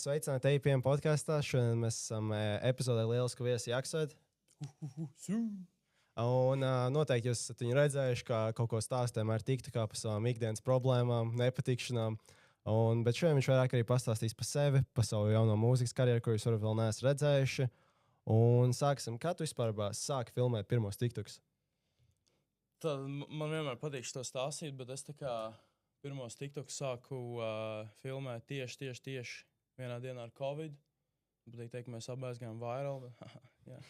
Sveicināti APM podkāstā. Šodien mēs esam epizodē Lielisku viesu Jaksot. Un noteikti jūs esat viņu redzējuši, kā kaut ko stāstām ar TikTokā par savām ikdienas problēmām, nepatikšanām. Bet šodien viņš vairāk arī pastāstīs par sevi, par savu jauno mūzikas karjeru, ko jūs varbūt vēl neesat redzējuši. Un sāksim, kā tu vispār sāki filmēt pirmos TikToks? Tad man vienmēr patīk to stāstīt, bet es tā kā pirmos TikToks sāku filmēt tieši vienā dienā ar Covid. Patīk teikt, ka mēs abi aizgājām viral. Tāpēc,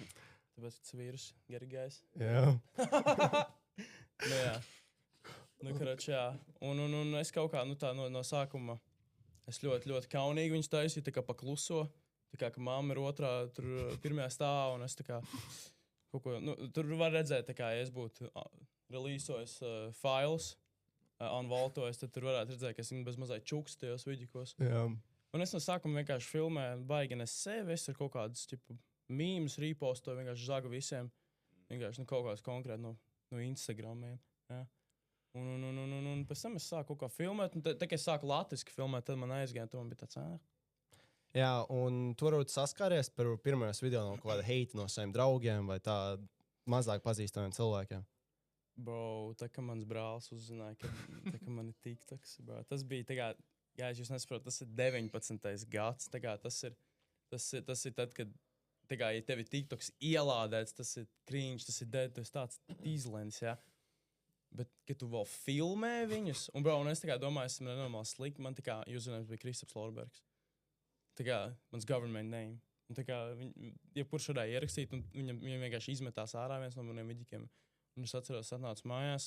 ka tas vīrus garīgais. Jā. Jā. Un es kaut kā no sākuma es ļoti kaunīgi viņus taisīju, tā kā pakluso. Tā kā ka mamma ir otrā, tur pirmajā stāvā, un es tā kā kaut ko, tur var redzēt, tā kā ja es būtu releasojis files, unvaltojis, tad tur varētu redzēt, ka es bez mazai čuks tajos vidikos. Jā. Un es no sākuma vienkārši filmēju, baigi nes sevi, es ar kaut kādus mīmus repostoju, vienkārši zagu visiem. Vienkārši kaut kāds konkrēti no Instagramiem. Ja. Un pēc tam es sāku kaut kā filmēt, un tā kā es sāku latviski filmēt, tad man aizgāja, to man bija tāds, Jā, un tu varbūt saskāries par pirmajos video no kaut kāda heita no saviem draugiem vai tā mazāk pazīstamiem cilvēkiem? Bro, tā kā mans brālis uzzināja, ka man ir TikToks, bro. Tas bija tā kā, ja jūs nesaprotat, tas ir 19. gads, tā kā tas ir tad, kad, tā kā, ja tev ir TikToks ielādēts, tas ir cringe, tas ir dead, tas ir tāds izlens, jā. Bet, kad tu vēl filmē viņus, un bro, un es tā kā domāju, esmu nenormāli slikti, man tā kā, jūs zināt, bija Kristaps Lorbergs. Tā kā mans government name. Un tā kā, ja kurš varēja ierakstīt, un viņam vienkārši izmetās ārā viens no maniem vidikiem. Un es atceros, atnācu mājās,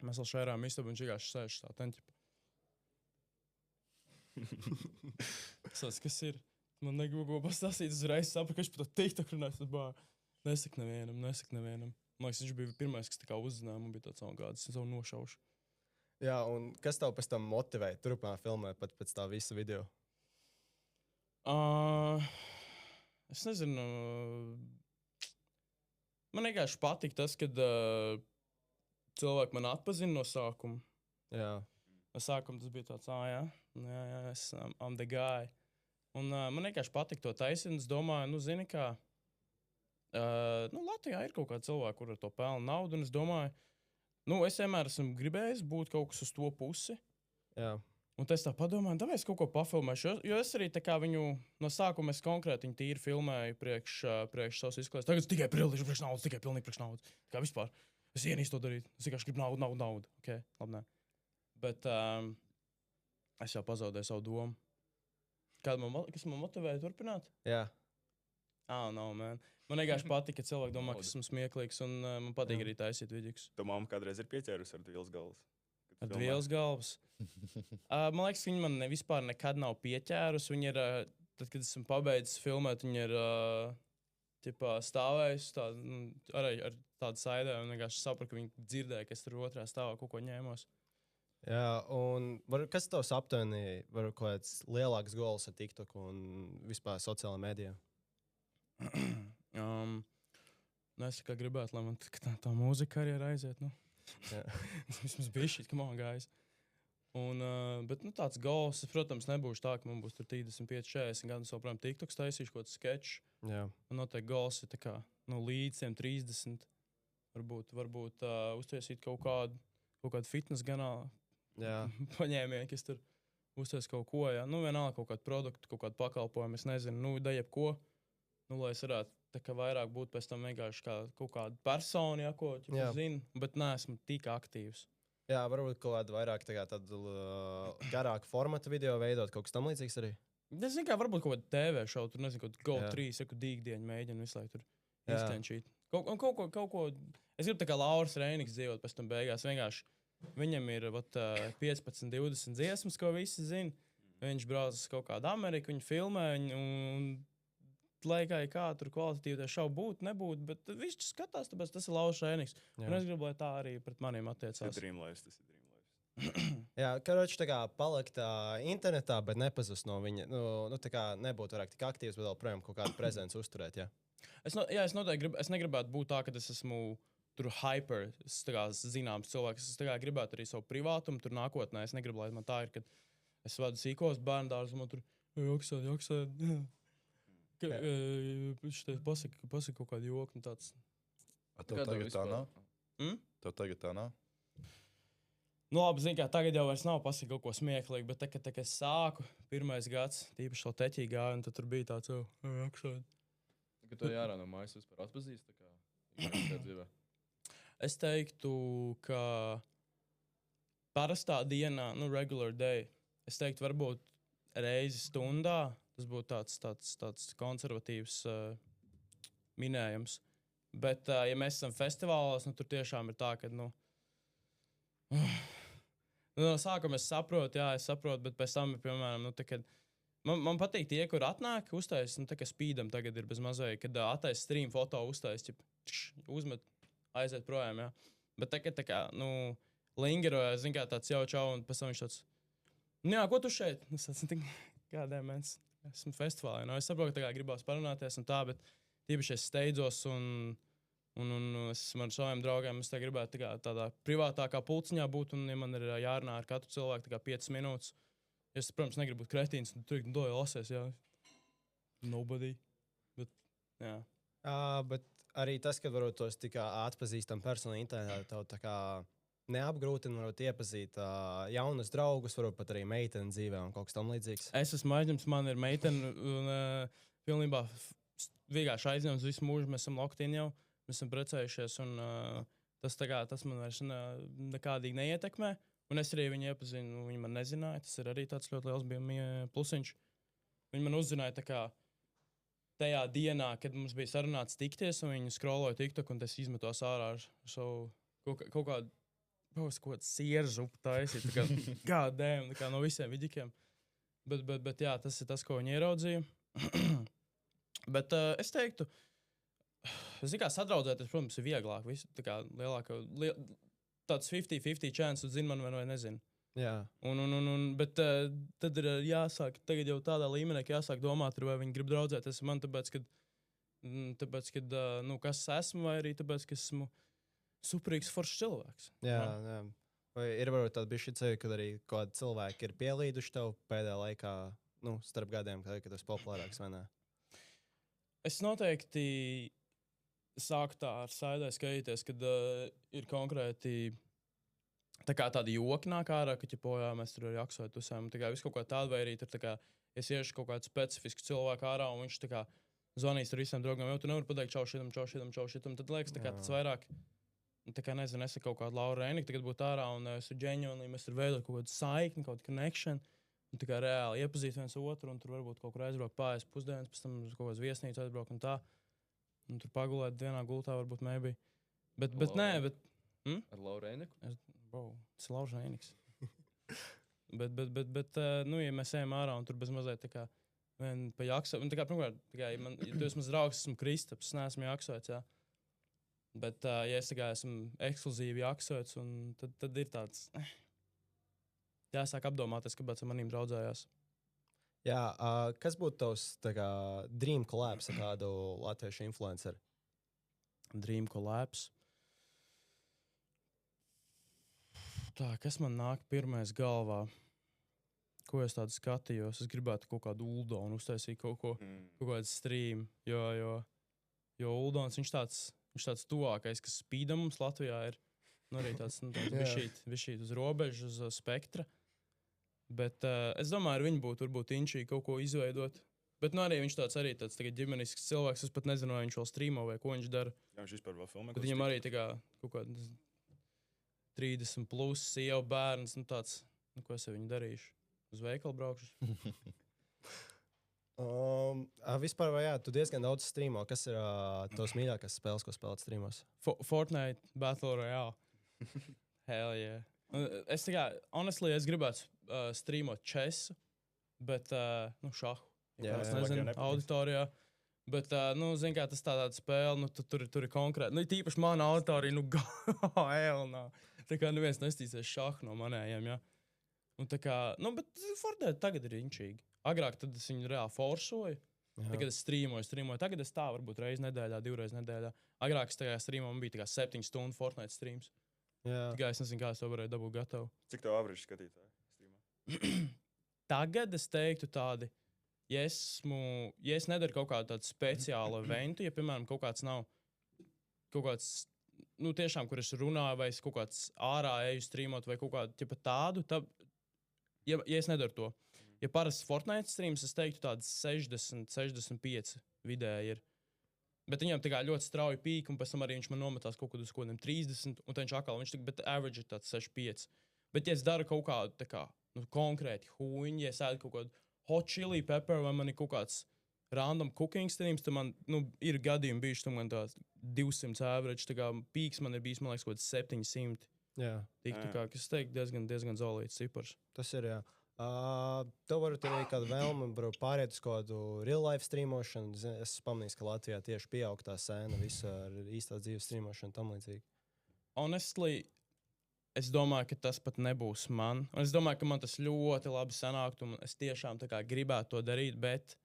mēs vēl šērām istabu, un viņš vienkārši sēž tā, tenķipa. Kas ir? Man negribu ko pastāstīt, uzreiz sapratu, ka viņš par to TikTok runājas, tad bā, nesak nevienam. Man liekas, viņš bija pirmais, kas tā kā uzzināja, man bija tāds gāds, es jau nošaušu. Jā, un kas tev pēc tam motivēja turpināt filmēt pat pēc tā visa video? Es nezinu. Man vienkārši patīk tas, kad cilvēki man atpazina no sākuma. Jā. No sākuma tas bija tāds, I'm the guy. Un man vienkārši patīk to taisīt. Es domāju, zini kā, Latvijā ir kaut kādi cilvēki, kur ar to pelna naudu. Un es domāju, es vienmēr esmu gribējis būt kaut kas uz to pusi. Jā. Un es tā padomāju, tāpēc es kaut ko pafilmēšu. Jo es arī tā kā viņu no sākuma konkrēti viņu tīri filmēju priekš savas izklaides. Tagad es tikai pilnīgi priekš naudas. Tā kā vispār. Es ienīstu to darīt. Es vienkārši gribu naudu. Okay, labi, nē. Bet es jau pazaudēju savu domu. Kas man motivēja turpināt? Jā. Man vienkārši patīk, ka cilvēki domā, ka esmu smieklīgs, un man patīk arī taisīt vidīgus. Tu mamma kādreiz ir pieķērusi ar Dvīles galvas? Ar Dvīles galvas? Man liekas, viņa man vispār nekad nav pieķērusi. Viņa ir, tad, kad esmu pabeidzis filmēt, viņa ir stāvējusi arī ar tādu saidē, un vienkārši sapratu, ka viņa dzirdēja, ka es tur otrā stāvā kaut ko ņēmos. Jā, un kas tavs aptuveni var kaut kāds lielāks goals ar TikTok un vispār sociālajā mēdījā? Es kā gribētu, lai man tā mūzika karjera aiziet, Vismaz bija šī, come on, guys. Bet tāds goals, protams, nebūs tā, ka man būs 35, 40 gadus, vēl, protams, TikToks taisīšu kaut kāds sketch. Jā. Un noteikti goals ir tā kā, līdz 30. Varbūt uztaisīt kaut kādu fitness kanālu. Jā. Paņēmieni, kas tur uztais kaut ko, jā. Vienalga kaut kādu produktu, kaut kādu pakalpojumu, es nezinu, da jebko. Lai es varētu tā kā vairāk būt pēc tam vienkārši kaut kāda persona, ko zinu, bet neesmu tik aktīvs. Jā, varbūt kaut kādu vairāk tādu garāku formatu video veidot, kaut kas tam līdzīgs arī. Es zinu, kā varbūt kaut kādu TV šovu, tur nezinu, kaut Gold 3, kaut dīgdienu mēģinu visu laiku tur iztenšīt. Kaut ko, es gribu tā kā Lauris Reiniks dzīvot pēc tam beigās, vienkārši viņam ir 15, 20 dziesmas, ko visi zina. Viņš brauc uz kaut kādu Ameriku, viņi filmē, un laikā, kā tur kvalitatīvi tie šovi būtu, nebūtu, bet viņš skatās, tāpēc tas ir Lauris Reiniks. Un es gribu, lai tā arī pret maniem attiecās. Tas ir Dreamlife. Jā, karoči tā kā palikt internetā, bet nepazust no viņa. Tā kā nebūtu vairāk tik aktīvs, bet vēl projām kaut kādu prezenci uzturēt, jā. Es noteikti negribētu būt tā, ka es esmu tur hyper, zināms cilvēks. Es gribētu arī savu privātumu tur nākotnē. Es negribu, lai man tā ir, kad es vadu sīkos bērndārus, un man tur Joksēd. Viņš te pasaka kaut kādu joku un tāds. Tev tagad tā nav? Tev tagad tā nav? Nu labi, zin kā, tagad jau vairs nav pasaka kaut ko smieklīgi, bet tā, kad es sāku, pirmais gads, tīpaši vēl teķī gāju, un tad tur bija tāds, joksēd. Kad tev jārā no mājas vispār atpazīst, tā kā ikdienā dzīvē? Es teiktu, ka parastā dienā, regular day, es teiktu, varbūt reizi stundā, tas būtu tāds konservatīvs minējums. Bet, ja mēs esam festivālos, tur tiešām ir tā, ka, no sākuma es saprotu, bet pēc tam, piemēram, man patīk tie, kur atnāk, uztais, tā kā spīdam tagad ir bez mazai, kad attais stream foto uztais, uzmet, aiziet projām, jā. Bet tā kā, lingeroja, zin kā tāds jau čau, un pēc tam viņš tāds, ko tu šeit? Es tāds, kādēļ mēs esmu festivālā, es saprotu, ka tā kā gribās parunāties un tā, bet tīpaši es steidzos un es ar saviem draugiem, es gribētu tādā privātākā pulciņā būt, un ja man ir jārunā ar katru cilvēku 5 minūtes, es, protams, negribu būt kretīns, un tur doju lasies, jā. Nobody. Bet, jā. Bet arī tas, ka varbūt tos tik atpazīstam personu internetā, tev tā kā neapgrūtina, varbūt iepazīt jaunus draugus, varbūt pat arī meiteni dzīvē un kaut kas tam līdzīgs. Es esmu aizņemts, man ir meiteni, un pilnībā vienkārši aizņemts visu mūžu, mēs esam locked-in jau, mēs esam precējušies, un tas man vairs nekādīgi neietekmē. Un es arī viņu iepazinu, viņi man nezināja, tas ir arī tāds ļoti liels bija plusiņš. Viņi man uzzināja tā kā tajā dienā, kad mums bija sarunāts tikties, un viņi scrolloja TikTok, un es izmetos ārā ar savu kaut kādu sieru zupu taisīt, tā kā gādēm, tā kā no visiem vidikiem. Bet jā, tas ir tas, ko viņi ieraudzīja. Bet es teiktu, sadraudzēties, protams, ir vieglāk, tā kā tāds 50-50 chance, tu zini man vai nezinu. Jā. Bet tad ir jāsāk, tagad jau tādā līmenī, ka jāsāk domāt, vai viņi grib draudzēties ar mani, tāpēc, ka kas esmu, vai arī tāpēc, ka esmu superīgs foršs cilvēks. Jā. Vai ir varbūt tāda bišķi ceļa, kad arī kādi cilvēki ir pielīduši tev pēdējā laikā, starp gadiem, kad tu esi populārāks, vai ne? Es noteikti sāku tā ar saidē skatīties, kad ir konkrēti tādi joki nāk ārā, ka mēs tur arī aksojam usēm. Viss kaut kā tāda, vai arī tur es iešu kaut kādu specifisku cilvēku ārā, un viņš zvanīs ar visiem draugiem, jau tu nevari pateikt čau šitam. Tad liekas, tas vairāk, nezinu, es kaut kādu Lauru Reiniku tagad būtu ārā, un es ir ģeņoni, mēs tur veidot kaut kādu saikni, kaut kādu connection, un reāli iepazīt viens otru, un tur varbūt kaut kur aizbraukt pāris pusdienas, pēc tam uz kaut kādas viesnīcas aizbraukt un tā. Un tur pagulēt vienā gultā, varbūt maybe. Bet nē, bet... Ar Lauru Reiniku? Tas ir Lauris Reiniks. bet ja mēs ejam ārā un tur bez mazliet pa jaksu... Pirmkārt, ja tu esi mans draugs, esmu Kristaps, es neesmu jaksots, jā. Bet, ja es esmu ekskluzīvi jaksots, tad ir tāds... Jāsāk apdomāties, kāpēc ar manīm draudzējās. Jā, kas būtu tavs dream collabs ar kādu latviešu influenceru? Dream collabs? Tā, kas man nāk pirmais galvā? Ko es tādu skatījos? Es gribētu kaut kādu Uldonu uztaisīt kaut kādu stream, jo Uldons, viņš tāds tuvākais, kas spīda mums Latvijā ir. Arī tāds višķīt uz robežas, uz spektra. Bet es domāju, ar viņu būtu varbūt inčīgi kaut ko izveidot. Bet arī viņš tāds ģimenisks cilvēks. Es pat nezinu, vai viņš vēl streamo vai ko viņš dara. Jā, viņš vispār vēl filmē. Bet viņam arī kaut kāds 30 plus sieva bērns. Tāds, ko es ar viņu darīšu? Uz veikalu braukšu. Vispār, vai jā, tu diezgan daudz streamo. Kas ir tavs mīļākās spēles, ko spēlēt streamos? Fortnite, Battle Royale. Hell yeah. Es honestly, es gribētu streamot česu, bet, šahu. Jā, es nezinu, auditorijā. Bet, zin kā, tas tāda spēle, tur ir konkrēti. Tīpaši mana auditorija, hell no. Tā kā neviens nestīsies šahu no manējiem, jā. Un tā kā, bet Fortnite tagad ir inčīgi. Agrāk tad es viņu reāli forsoju. Tagad es streamoju. Tagad es tā varbūt reizi nedēļā, 2 reizes nedēļā. Agrāk es tajā streamā man bija 7 stundu Fortnite streams. Tikai es nezinu, kā es to varēju dabūt gatavu. Cik tev average skatītāji streamā? Tagad es teiktu tādi ja es nedaru kaut kādu tādu speciālu eventu, ja, piemēram, kaut kāds nav, kaut kāds, nu, tiešām, kur es runāju, vai es kaut kāds ārā eju streamot, vai kaut kādu, ķipa tādu, tad, ja es nedaru to. Ja parasti Fortnite streams, es teiktu tādas 60, 65 vidēji ir. Bet viņam tā kā ļoti strauji pīk, un pēc tam arī viņš man nometās kaut kad uz kaut kādiem 30, un tad viņš bet average ir tāds 65. Bet ja es daru kaut kādu, tā kā, nu, konkrēti huņu, ja es ēdu kaut kādu hot chili pepper, vai man ir kaut kāds random cooking streams, tad man, nu, ir gadījumi bijuši, tad man tās 200 average, tā kā pīks man ir bijis, man liekas, kaut kāds 700. Jā. Tik, tā kā, kas teiktu, diezgan zolīts cipars. Tas ir, jā. Tev varbūt arī kāda vēlme pāriet uz kādu real life streamošanu. Es pamanīju, ka Latvijā tieši pieaug tā sēna visu ar īstās dzīves streamošanu tam līdzīgi. Honestly, es domāju, ka tas pat nebūs man. Un es domāju, ka man tas ļoti labi sanāktu, un es tiešām tā kā gribētu to darīt, bet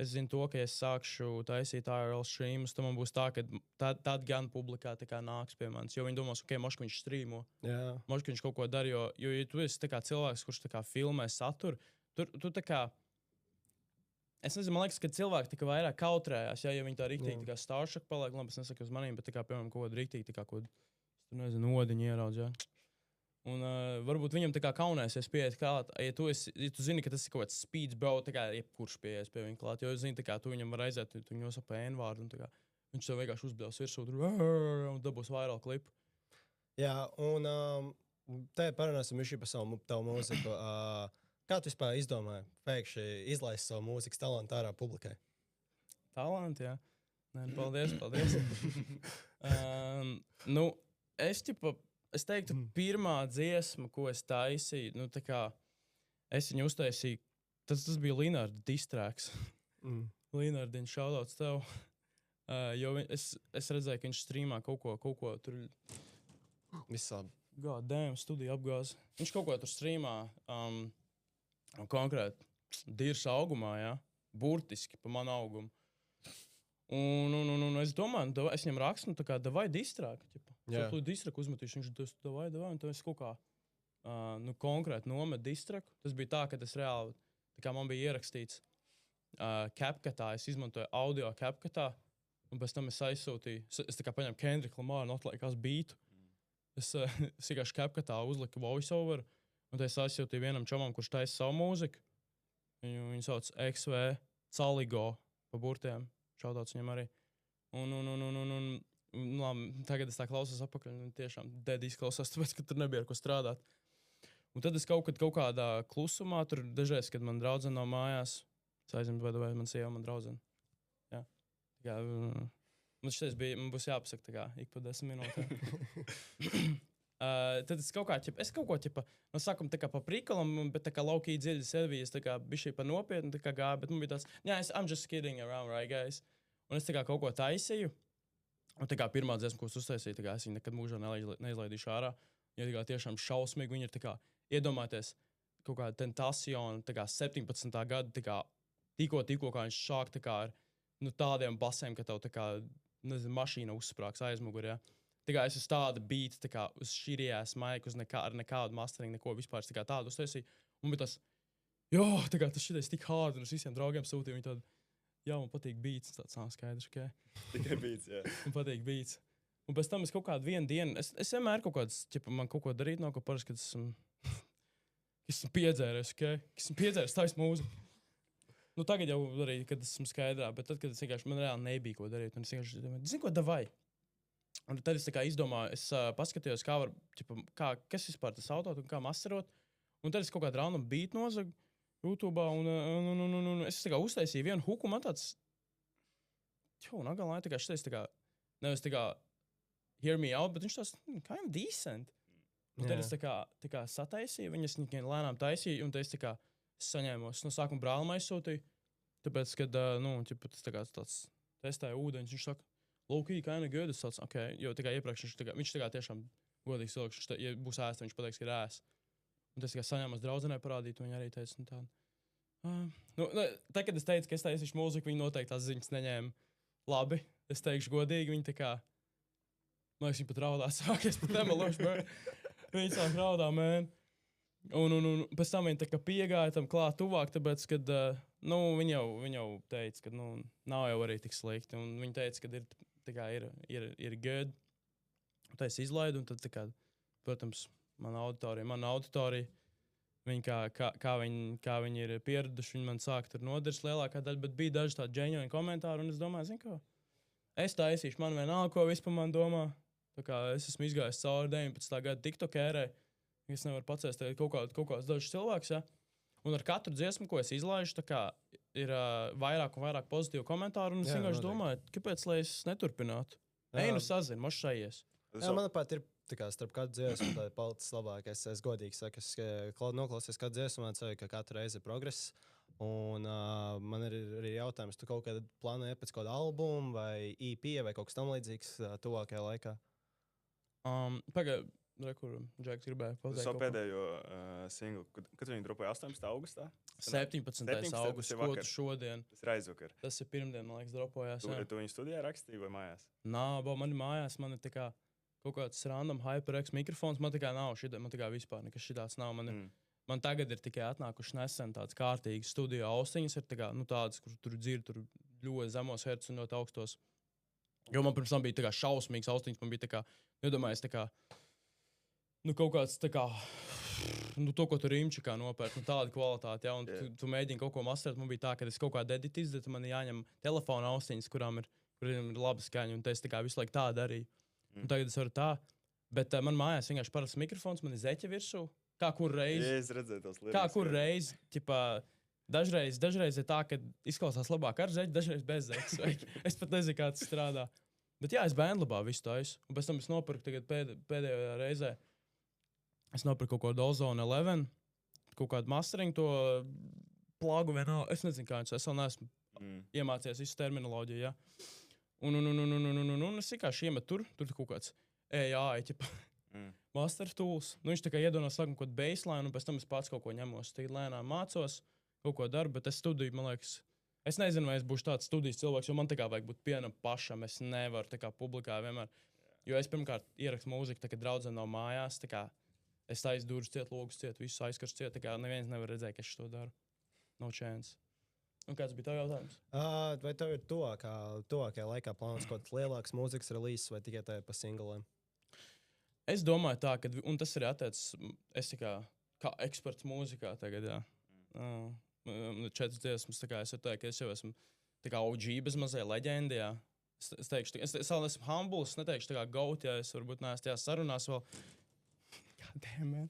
es zinu to, ka ja es sākšu taisīt IRL streamus, tad man būs tā, ka tad gan publikā tā kā nāks pie manis, jo viņi domās, ok, moška viņš streamo. Jā. Moška viņš kaut ko dara, jo ja tu esi tā kā cilvēks, kurš tā kā filmē saturu, tu tā kā, es nezinu, man liekas, ka cilvēki tā kā vairāk kautrējās, ja viņi tā riktīgi tā kā Starshak paliek, labi, es nesaku uz manīm, bet tā kā, piemēram, kaut ko riktīgi, tā kā, ko, tu nezinu, odiņu ieraudz, jā. Un varbūt viņam tā kā kaunēsies pieiet klāt, ja tu zini, ka tas ir kaut kāds speeds, bro, tā kā jebkurš pieies pie viņa klāt, jo zini, tā kā tu viņam var aiziet, tu viņu nosauc N-vārdu, un tā kā viņš tev vienkārši uzbļaus virsū, un dabūs vairāk klipu. Jā, un te parunāsim višķi par tavu mūziku. Kā tu vispār izdomāji pēkšņi izlaist savu mūzikas talantu ārā publikai? Talanti, jā. Nē, paldies. Nu, es teiktu, pirmā dziesma, ko es taisīju, nu, tā kā es viņu uztaisīju, tas bija Linarda distrāks. Linardiņš, shoutouts tev. Jo es redzēju, ka viņš streamā kaut ko tur. Visādi. God damn, studija apgāz. Viņš kaut ko tur streamā, konkrēti, Dirs augumā, jā, burtiski pa manu augumu. Un es domāju, es viņam rakstu, tā kā, davai distrāk, tu distraku uzmetīšu, viņš tas davai, un tad es kaut kā, nu, konkrēti nomet distraku. Tas bija tā, ka es reāli, tā kā man bija ierakstīts CapCutā, es izmantoju audio CapCutā, un pēc tam es aizsūtīju, es tā kā paņēmu Kendrick Lamar, notlaikas beatu. Es vienkārši CapCutā uzliku voiceover, un tad es aizsūtīju vienam čomam, kurš taisa savu mūziku. Viņu sauc XV Caligo pa burtiem. Šaudauts viņam arī. Labi, tagad es tā klausos atpakaļ, un tiešām dead izklausās, tāpēc, ka tur nebija ar ko strādāt. Un tad es kaut kādā klusumā, tur dažreiz, kad man draudzene nav mājās, es aizņemu, vai man sieva, man draudzene. Jā. Tā kā, man būs jāpasaka tā kā, ik pa 10 minūtēm. Tad es kaut ko, no sākuma tā kā pa prikalam, bet tā kā laukī dziļi sevi, es tā kā bišķi pa nopietni, tā kā gāju, bet man bija tāds, I'm just kidding around, right, guys? Un es tā kā kaut ko taisīju, un tā kā pirmā dziesma, ko es uztaisīju, tā kā es viņu nekad mūžā neizlaidīšu ārā, jo tā kā tiešām šausmīgi, viņi ir tā kā, iedomāties kaut kāda Tentacion, tā kā 17. gada, tā kā tikko, kā viņš šāk, tā kā ar, nu, tādiem basēm, ka tev tā kā, nezinu, mašīna uzsprāks aizmugurē, ja? Tā kā es uz tādu beat, tā kā uz šīrijās maiku, ar nekādu mastering, neko vispār, tā kā tādu uztaisīju. Un bija tas, tā kā tas šitais tik hard, un es visiem draugiem sūtīju, viņi tādu, man patīk beats, tāds skaidrs, ok? Tikai beats, jā. Man patīk beats. Un pēc tam es kaut kādu vienu dienu, es vienmēr kaut kāds, man kaut ko darīt nav, ka parasti, kad esmu piedzēries, ok? Esmu piedzēries, taisa mūziku. Nu, tagad jau arī, kad esmu skaidrā, bet tad, kad es vienkārši, man reāli nebija ko darīt, un es vienkārši domāju, zini, ko davai? Un tad es tā kā izdomāju, es paskatījos, kas vispār tas autot un kā masterot. Un tad es kaut kādu random beat nozagu YouTube'ā un es tā kā uztaisīju vienu huku, man tāds, nagalāja, tā kā šitais tā kā, nevis tā kā hear me out, bet viņš tās, kind of decent. Un tad es tā kā sataisīju, viņas lēnām taisīju, un tad es tā kā saņēmos, no sākuma brālim aizsūtīju, tāpēc, kad, tas tā kā tāds testēja ūdeņus, viņš saka, Low-key, kind of good, es tāds, ok, jo tikai iepriekš viņš tā kā tiešām godīgs cilvēks, ja būs ēst, viņš pateiks, ka ir ēst. Un tas tikai saņēmās draudzenē parādīt, un viņa arī teica, tā, kad es teicu, ka es taisīšu mūziku, viņi noteikti tās ziņas neņēma labi, es teikšu godīgi, viņi tā kā, man liekas, viņi pat raudā sāk, es pat nemelošu, bro. Viņi sāk raudā, man. Un pēc tam viņi tā kā piegāja tam klāt tuvāk, tāpēc, kad Viņa jau teica, ka nav jau arī tik slikti. Un viņa teica, ka ir good. Tā es izlaidu, un tad, protams, mana auditorija, viņi kā viņi ir pieraduši, viņi man sāk tur nodarst lielākā daļa, bet bija daži tādi ģeņoņi komentāri, un es domāju, zini ko, es taisīšu, man vienalga, ko vispār man domā. Tā kā es esmu izgājis cauri 19. gadu TikTokērē, es nevaru pacēst kaut kāds dažs cilvēks, ja? Un ar katru dziesmu, ko es izlaižu, tā kā ir vairāk un vairāk pozitīvu komentāru, un es vienkārši domāju, kāpēc, lai es neturpinātu? Ej, sazinu, mošajies. Jā, manuprāt, ir tā kā starp katru dziesmu tā ir palicis labāk. Es godīgi saku, es noklausījos kādu dziesmu, man ceru, ka katru reizi ir progress. Un man ir arī jautājums, tu kaut kādā plānoji pēc kāda albuma vai EP vai kaut kas tam līdzīgs tuvākajā laikā? Kur Džeks gribēja pateikt? Savu pēdējo singlu, kad viņi dropoja 18. augustā? 17. augusts, ko tu šodien? Tas ir aizvakar. Tas ir pirmdien, man liekas, dropojās. Tu viņu studijā rakstīji vai mājās? Man ir mājās, man ir tā kā kaut kāds random HyperX mikrofons, man tā kā nav man tā kā vispār nekas šitāds nav. Man tagad ir tikai atnākuši nesen tāds kārtīgs studiju austiņas, ir tā kā, tādas, kur tur dzird tur ļoti zemos hertz un ļoti augstos. Jo man pirms tam bija tā kā šausmīgs austiņas, man bija tā kā, iedomājies tā kā, kaut kāds tā kā, to, ko tu Rimčikā nopērk, tāda kvalitāte, ja, un tu mēģini kaut ko masterēt, man bija tā, ka es kaut kādu editu izdarīju, man jāņem telefona austiņas, kuriem ir laba skaņa, un es tā kā visu laiku tā darīju. Un tagad es varu tā, bet man mājās vienkārši parasts mikrofons, man ir zeķa virsū, kā kur reiz. Jā, es redzēju tos lietas. Kā kur reiz, dažreiz ir tā, ka izklausās labāk ar zeķi, dažreiz bez zeķes. Es pat nezinu, kā tas strādā. Bet jā, es bēnlabā visu taisu, un pēc tam es nopirku tagad pēdējā reizē. Es nopirku kaut ko Ozone 11, kaut kādu mastering to plagu vienā. Es nezinu, kā viņš, es vēl neesmu iemācījies visu terminoloģiju, ja. Un es vienkārši iemetu tur kaut kāds AI, master tools. Viņš tā kā iedodas sākumā kaut kādu baseline, un pēc tam es pats kaut ko ņemos. Tad lēnām mācos, kaut ko daru, bet es studiju, man liekas, es nezinu, vai es būšu tāds studijas cilvēks, jo man tā kā vajag būt vienam pašam, es nevaru tā kā publikā vienmēr. Jo es pirmkārt ierakstu mūziku, tā kā draudzene nav mājās, tā kā es taisu durvis ciet, logus ciet, visu aizkaršu ciet, tā kā neviens nevar redzēt, ka es to daru. No chance. Un kāds bija tev jautājums? Vai tev ir tuvākajā laikā plānots kaut kāds lielāks mūzikas release vai tikai tā pa singliem? Es domāju tā, ka, un tas arī attiecis, es kā eksperts mūzikā tagad, jā. 4 dziesmas, tā kā es varu teikt, ka es jau esmu tā kā OG bez mazai leģendi, jā. Es teikšu, es vēl esmu humble, es neteikšu tā kā goat, ja es varbūt neesmu tajās sarunās vēl. God damn, man.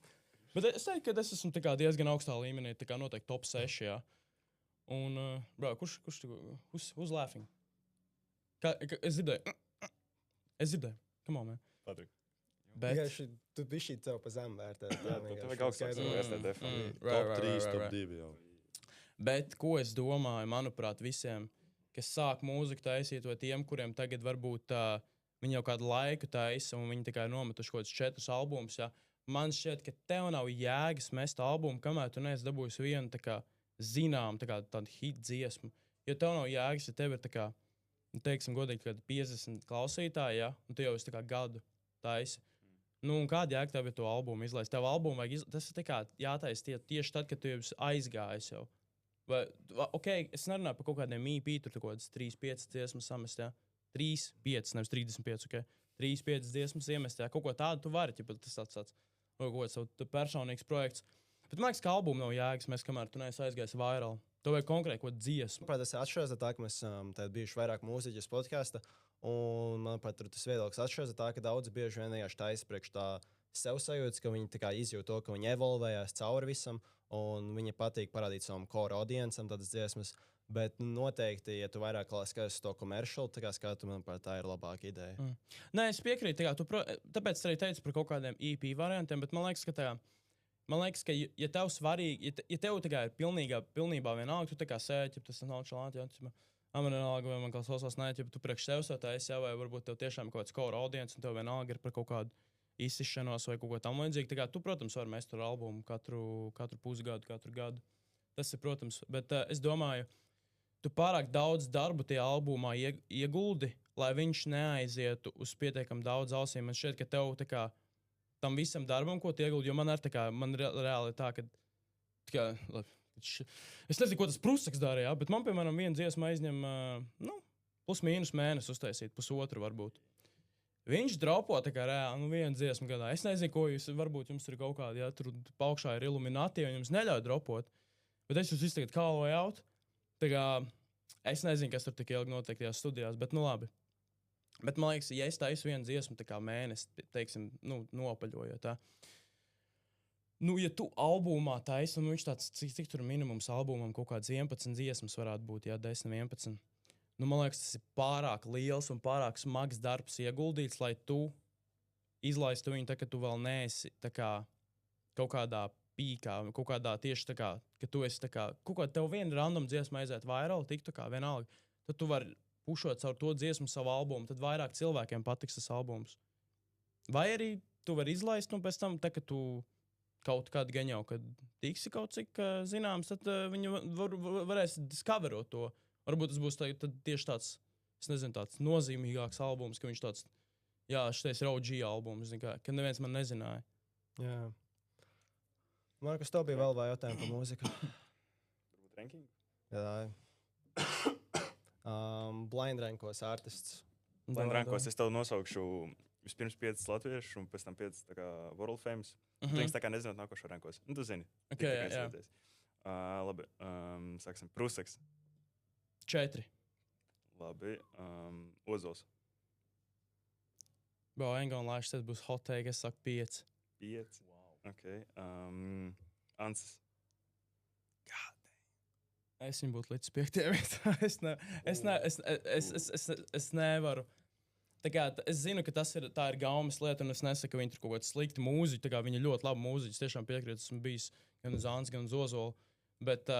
Bet es teiktu, ka es esmu tā kā diezgan augstā līmenī, tā kā noteikti top 6, jā. Un, bro, who's laughing? Es dzirdēju. Come on, man. Patrik. Bet tu bišķi tev pa zem vērtē. Tu vajag augstāk vērtēt. Top 3, top 2 jau. Bet ko es domāju, manuprāt, visiem, kas sāk mūziku taisīt, vai tiem, kuriem tagad varbūt viņi jau kādu laiku taisa, un viņi tikai nometuši kaut kādus 4 albumus, ja? Man šķiet, ka tev nav jēgas mest albumu, kamēr tu neesi dabūjis vienu tā kā zinām, tādu hit dziesmu. Jo tev nav jēgas, ja tev ir tā kā, teiksim, godīgi, kad 50 klausītāji, ja? Un tu jau esi tā kā gadu taisi. Un kāda jēga tev ir to albumu izlaist? Tev albumu vajag tas ir tā kā jātaisa tieši tad, kad tu jau esi aizgājis jau. Vai, es nerunāju par kaut kādiem EP, tur kaut kādas 3-5 dziesmas samest, ja? 3-5, nevis 35, ok? 3-5 dziesmas iemest, ja? Kaut ko tādu tu vari, ja tas tāds kaut kāds savu personīgs projekts. Bet man liekas, ka albumu nav jēgas, mēs kamēr tu neesi aizgājis viral. Tev vajag konkrēti kaut dziesmu. Manuprāt, tas atšķiras tā, ka mēs bijuši vairāk mūziķis podkāsta, un manuprāt, tas viedoklis atšķiras tā, ka daudzi bieži vien vienkārši taisa priekš tā sev sajūtas, ka viņi tā kā izjūt to, ka viņi evolvējās cauri visam, un viņi patīk parādīt savam core audiencam tādas dziesmas. Bet noteikti, ja tu vairāk skaties to komerciālu, tā kā skatu, manuprāt, tā ir labāka ideja. Nē, es piekrītu, tāpēc es arī teicu par kaut kādiem EP variantiem, bet man liekas, ka ja tev svarīgi, ja tev tā kā ir pilnībā vienalga, tu tā kā sēķi, tas nav čalāti, man vienalga, vai man kā klausās nē, ja tu priekš sev sētājies, vai varbūt tev tiešām kaut kāds core audience, un tev vienalga ir par kaut kādu izsišanos vai kaut ko tam līdzīgu. Tā kā tu, protams, vari mest tur albumu katru pusgadu, katru gadu. Tas ir, protams, bet es domāju, tu pārāk daudz darbu tajā albumā ieguldi, lai viņš neaizietu uz pietiekami daudz ausīm. Man šķiet, ka tev tā kā tam visam darbam, ko tu ieguldi, jo man ir reāli tā, ka Es nezinu, ko tas Prusaks darīja, bet man, piemēram, viena dziesma aizņem, plus mīnus mēnesi uztaisīt, pusotru varbūt. Viņš dropo tā kā reāli, vienu dziesmu gadā. Es nezinu, ko jūs, varbūt jums ir kaut kādi, ja tur paukšā ir Illuminati, un jums neļauj dropot. Bet es jūs visu tagad kāloju out. Tā kā es nezinu, kas tur tik ilgi notiek tajās studijās, bet labi. Bet man liekas, ja es taisu vienu dziesmu tā kā mēnesi, teiksim, nopaļojot tā. Ja tu albumā taisi, viņš tāds, cik tur minimums albumam kaut kāds 11 dziesmas varētu būt, 10, 11. Man liekas, tas ir pārāk liels un pārāk smags darbs ieguldīts, lai tu izlaistu viņu tā, ka tu vēl neesi tā kā kaut kādā pīkā, kaut kādā tieši tā kā, ka tu esi tā kā, kaut kā tev viena random dziesma aiziet viral, tik tā kā vienalga, tad tu vari pušot caur to dziesmu savu albumu, tad vairāk cilvēkiem patiks tas albums. Vai arī tu vari izlaist, un pēc tam, tā, ka tu kaut kādu gan jau, kad tiksi kaut cik zināms, tad viņi varēs discoverot to. Varbūt tas būs tad tieši tāds, es nezinu, tāds nozīmīgāks albums, ka viņš tāds, šitais ir OG albums, ka neviens man nezināja. Jā. Markus, tev bija vēl vai jautājumi par mūziku? Varbūt ranking? Jā. Blind rankos artists. Blind rankos es tev nosaukšu vispirms 5 latviešu un pēc tam 5 tā kā world famous. Tu viņus tā kā nezināt nākošo rankos. Tu zini. Okay, jā. Labi, sāksim. Prusaks. 4. Labi, Ozols. Bro, ain't gonna lie, tas būs hot take, es saku 5. 5. Wow. Ok. Ansis. Es viņu būtu līdz 5. vietā. Es nevaru. Tā kā, es zinu, ka tā ir gaumas lieta, un es nesaku, ka viņi tur kaut kāds slikti mūziķi. Viņi ir ļoti labi mūziķi. Es tiešām piekrītu, esmu bijis gan uz Ants, gan uz Ozolu. Bet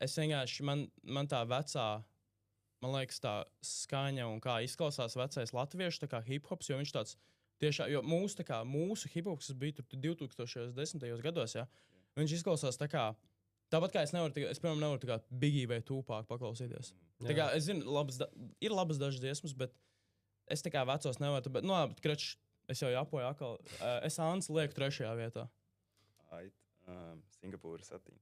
es vienkārši, man tā vecā, man liekas, tā skaņa un kā izklausās vecais latviešu, tā kā hip-hops, jo viņš tāds tiešām, jo mūsu hip-hops bija tur 2010. gados, ja? Viņš izklausās tā kā, tāpat kā es piemēram nevaru tā kā Biggie vai Tupac paklausīties. Tā kā, es zinu, ir labas dažas dziesmas, bet es tā kā vecos nevaru, bet, Krečs, es jau jāpoju atkal. Es Ants lieku 3. vietā. Singapūra 7.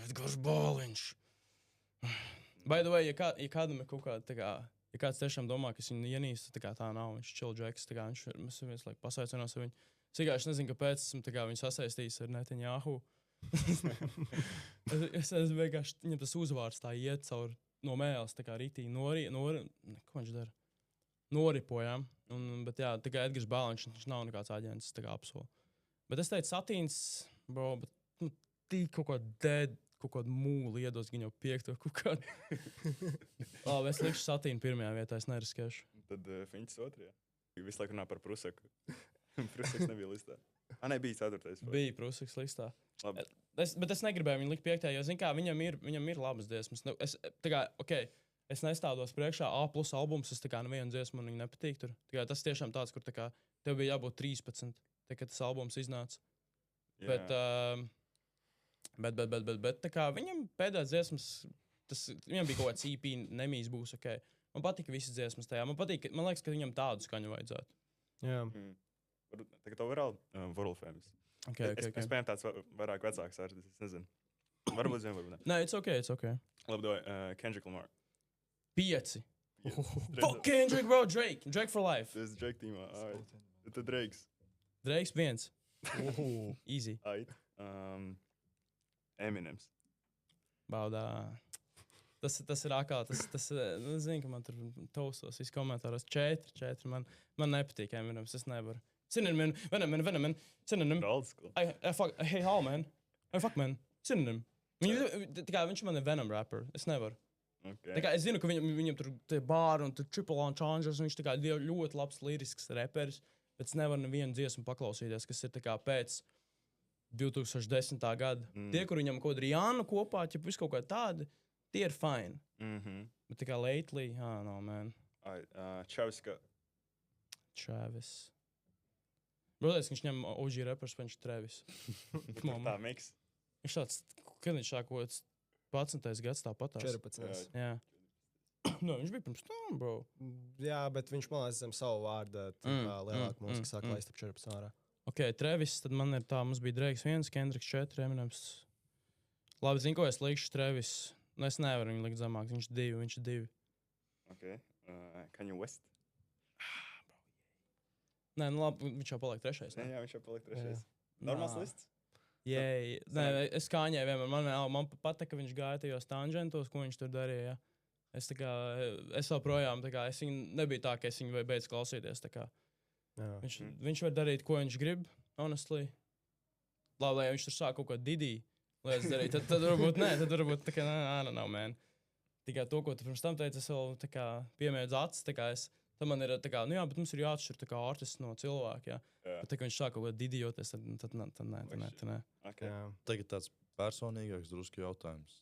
Edgars Bāliņš. By the way, ja kādam ir kaut kā, tā kā, ja kāds tiešām domā, ka es viņu ienīstu, tā nav, viņš chill jacks, tā kā mēs viens laik pasveicinās ar viņu. Es nezinu, kāpēc esmu viņu sasaistījis ar Netanyahu. es vienkārši, viņam tas uzvārds tā iet caur no mēles, tā kā rītī ko viņš dara? Noripojām. Bet jā, tikai Edgars Bāliņš, viņš nav nekāds aģents, tā kā apsolu. Bet es teicu, Satīns, bro, bet tī kaut kādu mūli iedos, gan jau 5. kaut kādu. Labi, es likšu Satīnu 1. vietā, es neriskēšu. Tad Fiņķis 2. Visu laiku runā par Prusaku. Prusaks nebija listā. Ne, bija 4. Bija Prusaks listā. Labi. Bet es negribēju viņu likt 5. jo, zin kā, viņam ir labas dziesmas. Es nestādos priekšā A+ albums, es tā kā nevienu dziesmu man viņa nepatīk tur. Tas tiešām tāds, kur tā kā tev bija jābūt 13, tā kā tas albums iznāca. Yeah. Bet tā kā viņam pēdējās dziesmas, viņam bija kaut kāds EP, nemīs būs, ok. Man patika visas dziesmas tajā. Man liekas, ka viņam tādu skaņu vajadzētu. Jā. Tagad overall world famous. Okay. Es pējām tāds vairāk vecāks artists, es nezinu. Varbūt zinu, varbūt ne. Nē, it's okay. Labi, Kendrick Lamar. 5. Fuck Kendrick, bro, Drake for life. Tas ir Drake tīmā, Tad Drakes. Drakes 1. Easy. Eminems. Baudā. Tas ir ākā, zinu, ka man tur taustos visi komentāros. 4. Man nepatīk Eminems, es nevaru. Synonym, synonym. Old school. Hey, how, man? Fuck, man. Synonym. Viņš man ir Venom rapper, es nevaru. Okay. Es zinu, ka viņam tur bāri un tur triple entendres, un viņš ļoti labs lirisks reperis, bet es nevaru nevienu dziesmu paklausīties, kas ir pēc 2010. gada. Tie, kur viņam kaut kāda Rihanna kopā, ja viss kaut kā tādi, tie ir fine. Bet lately, no, man. Travis. Protams, viņš ņem OG repers, viņš Travis. Tā miks. Viņš tāds, kad viņš sākots 11. gads tāpatās. 14. Jā. No, viņš bija pirms tam, bro. Jā, bet viņš man zem savu vārdu lielāku mūziku sāk laist ap 14 ārā. Ok, Travis, tad man ir tā, mums bija Drakes 1, Kendricks 4, Eminems. Labi, zinu, ko es likšu Travis. Nu, es nevaru viņu likt zemāk. Viņš ir 2. Okay. Kanye West. Nē, nu labi, viņš jau paliek 3. Nē, jā, viņš jau paliek 3. Normāls lists? Nē, es Kanye vienmēr. Man patīk, ka viņš gāja tajos tangentos, ko viņš tur darīja. Ja? Es joprojām, es viņu nebija tā, ka es viņu beidzu klausīties. Viņš var darīt, ko viņš grib, honestly. Labi, lai viņš tur sāk kaut ko didī, lai es darītu, tad varbūt nē, tad varbūt tā kā, nav, man. Tikai to, ko tu pirms tam teici, es vēl tā kā piemēdzu acis, tad man ir tā kā, nu jā, bet mums ir jāatšķir tā kā artists no cilvēka, jā. Bet tā kā viņš sāk kaut ko didijoties, tad nē. Okay. Tagad tāds personīgāks drusku jautājums.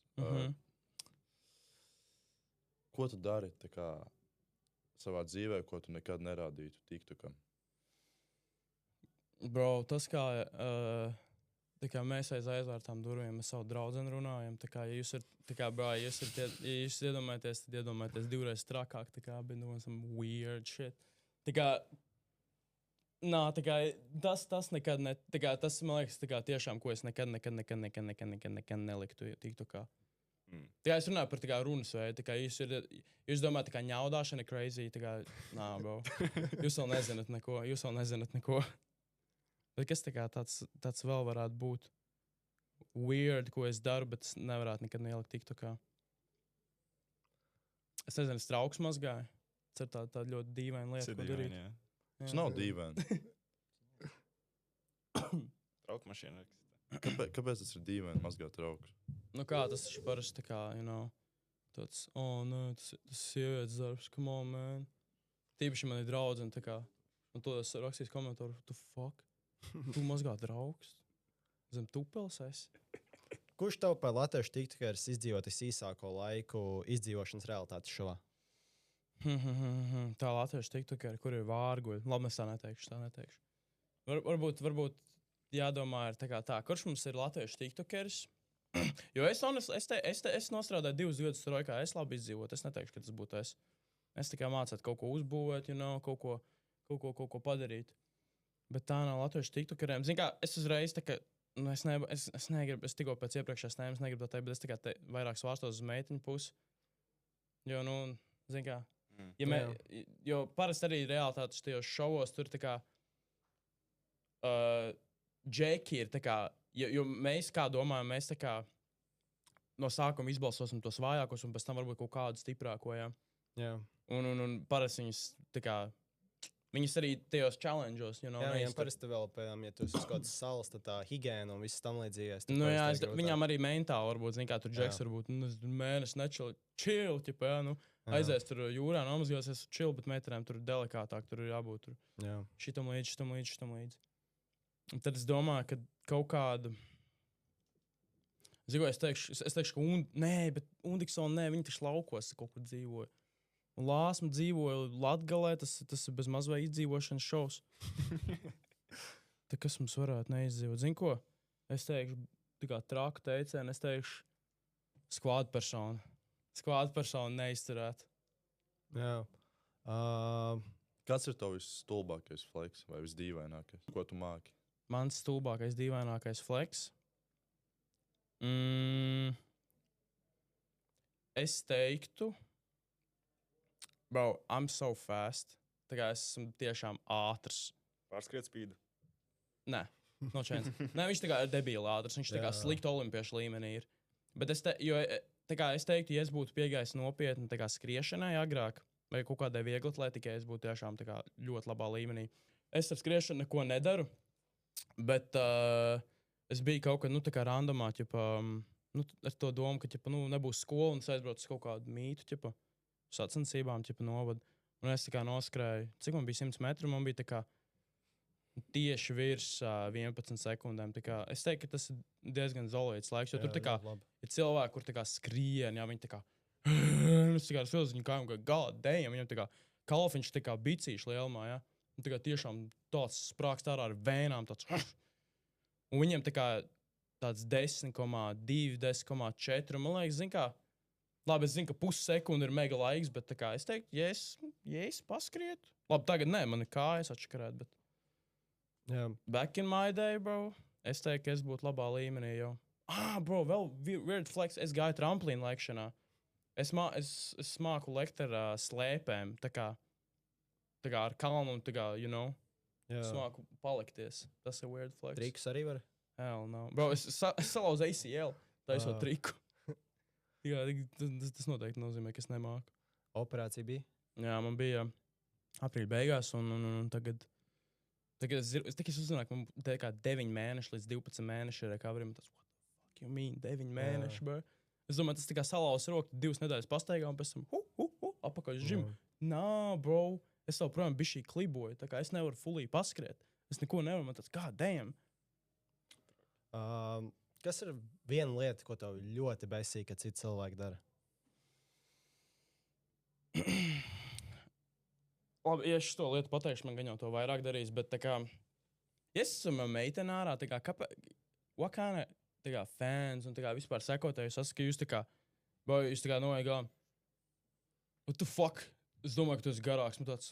Ko tu dari tā kā savā dzīvē, ko tu nekad nerādītu TikTokam? Bro, tas kā mēs aiz aizvērtām durvīm ar savu draudzeni runājam, tā kā, ja jūs iedomājaties, tad iedomājieties 2 reizes trakāk, tā kā, bet some weird shit. Tā kā, tas nekad ne, tā kā, tas, man liekas, tā kā tiešām, ko es nekad neliktu TikTokā. Tā kā es runāju par tā kā runas veidu, tā kā jūs domājat, tā kā ņaudāšana ir crazy, tā kā, bro, jūs vēl nezināt neko. Bet kas tā kā tāds vēl varētu būt weird, ko es daru, bet es nevarētu nekad neielikt TikTokā. Es nezinu, es trauks mazgāju. Tas ir tā ļoti dīvaina lieta, ko darīt. Tas nav dīvaini. Trauku mašīna. Kāpēc tas ir dīvaini mazgāt traukus? Nu kā, tas ir parasti tā kā, tāds, nē, tas sievietes darbs, come on, man. Tīpaši man ir draudzene, tā kā, un to es rakstīs komentāru, tu fuck, tu mazgā trauks. Zem tupeles esi. Kurš tev par latviešu tiktokeris izdzīvotis īsāko laiku izdzīvošanas realitātes šovā? Tā latviešu tiktokeri, kur ir vārguļi. Labi, es tā neteikšu. Varbūt jādomā ir tā, kurš mums ir latviešu tiktokeris? Jo es nostrādāju 2 gadus trojkā, es labi izdzīvotu, es neteikšu, ka tas būtu es. Es tikai mācētu kaut ko uzbūvēt, kaut ko padarīt. Bet tā nav latviešu tiktokeriem. Zini kā, es uzreiz tā kā, es negribu, es tikko pēc iepriekšējās tēmas negribu tā teikt, bet es tikai vairāk svārstos uz meitiņu pusi. Jo, zini kā, jo parasti arī realitātes tajos šovos tur tā kā džeki ir tā kā, jo mēs kā domājam, mēs tā kā no sākuma izbalsosim tos vājākos un pēc tam varbūt kaut kādu stiprāko, jā. Jā. Un parasti viņas tā kā, viņas arī tajos challenge'os, viņam parasti vēl, piemēram, ja tu esi uz kādas salas, tad tā higiēna un viss tam līdzīgais. Jā, viņām arī mentāli varbūt, zini kā, tur džeks varbūt, mēnesis nečili, chill, ķipā, aizies tur jūrā, nomazgāsies chill, bet meitenēm tur delikātāk, tur ir jābūt tur. Jā. Šitam līdzi. Un tad es domāju, ka kaut kāda, zinu, es teikšu, ka Undiksona, viņi taču laukos kaut kur dzīvoja. Un Lāsma dzīvoja Latgalē, tas ir bez maz vai izdzīvošanas šovs. Tā kas mums varētu neizdzīvot? Zini ko? Es teikšu, tā kā traku teicienu, es teikšu skvādu personu. Skvādu personu neizturēt. Jā. Kāds ir tev visstulbākais fleks vai visdīvainākais? Ko tu māki? Mans stulbākais, dīvainākais fleks? Es teiktu, bro, I'm so fast. Tā kā es esmu tiešām ātrs. Pārskriet spīdu. Nē, no chance. Nē, viņš tā kā ir debīli ātrs. Viņš tā kā slikti olimpiešu līmenī ir. Bet es teiktu, ja es būtu piegājis nopietni tā kā skriešanai agrāk, vai kaut kādai vieglatlētikai, es būtu tiešām tā kā ļoti labā līmenī. Es ar skriešanu neko nedaru, bet es biju kaut kad, tā kā randomā, ar to domu, ka, nebūs skola un es aizbraucu uz kaut kādu mītu, sacensībām, novadu. Un es tā kā noskrēju, cik man bija 100 metru, man bija tā kā tieši virs 11 sekundēm. Tā kā, es teiktu, ka tas ir diezgan zolīts laiks, jo tur tā kā ir cilvēki, kur tā kā skrien, jā, viņi tā kā, es tā kā filzu viņu kājām, kā galā viņam tā kā kalfiņš tā kā bicīši lielumā, jā. Un tā kā tiešām tāds sprākst ārā ar vēnām, tāds, un viņiem tā kā tāds 10,2, 10,4, man liekas, zin kā, labi, es zinu, ka pussekunda ir mega laiks, bet tā kā es teiktu, ja es paskrietu, labi, tagad nē, man ir kājas atškarēt, bet jā. Back in my day, bro, es teiktu, ka es būtu labā līmenī jau. Bro, vēl weird flex. Es gāju tramplīnu lekšanā. Es māku lekt ar slēpēm, tā kā ar kalnu, tā kā, you know, es māku palikties. Tas ir weird flex. Triks arī var. Hell no. Bro, es salauzu ACL, taisot triku. Jā, tas noteikti nozīmē, ka es nemāku. Operācija bija? Jā, man bija aprīļa beigās, un tagad es uzzināju, ka man tā kā 9 mēneši līdz 12 mēneši ir recovery. Man tas, what the fuck you mean, 9 mēneši, bro? Es domāju, tas tā kā salauz roku 2 nedēļas pastaigā, un pēc tam apakaļ uz žimu. Nā, bro, es vēl projām bišķī kliboju, tā kā es nevaru fully paskriet. Es neko nevaru, man tāds, god damn. Kas ir viena lieta, ko tev ļoti besīk, ka citi cilvēki dara? Labi, ja es šo lietu pateikšu, man gan jau to vairāk darīs, bet tā kā, ja es esmu meitene ārā, tā kā, what kind of, tā kā, fans un tā kā vispār sekotājus, ka jūs tā kā noiet galā, what the fuck? Es domāju, ka tu esi garāks, man tāds,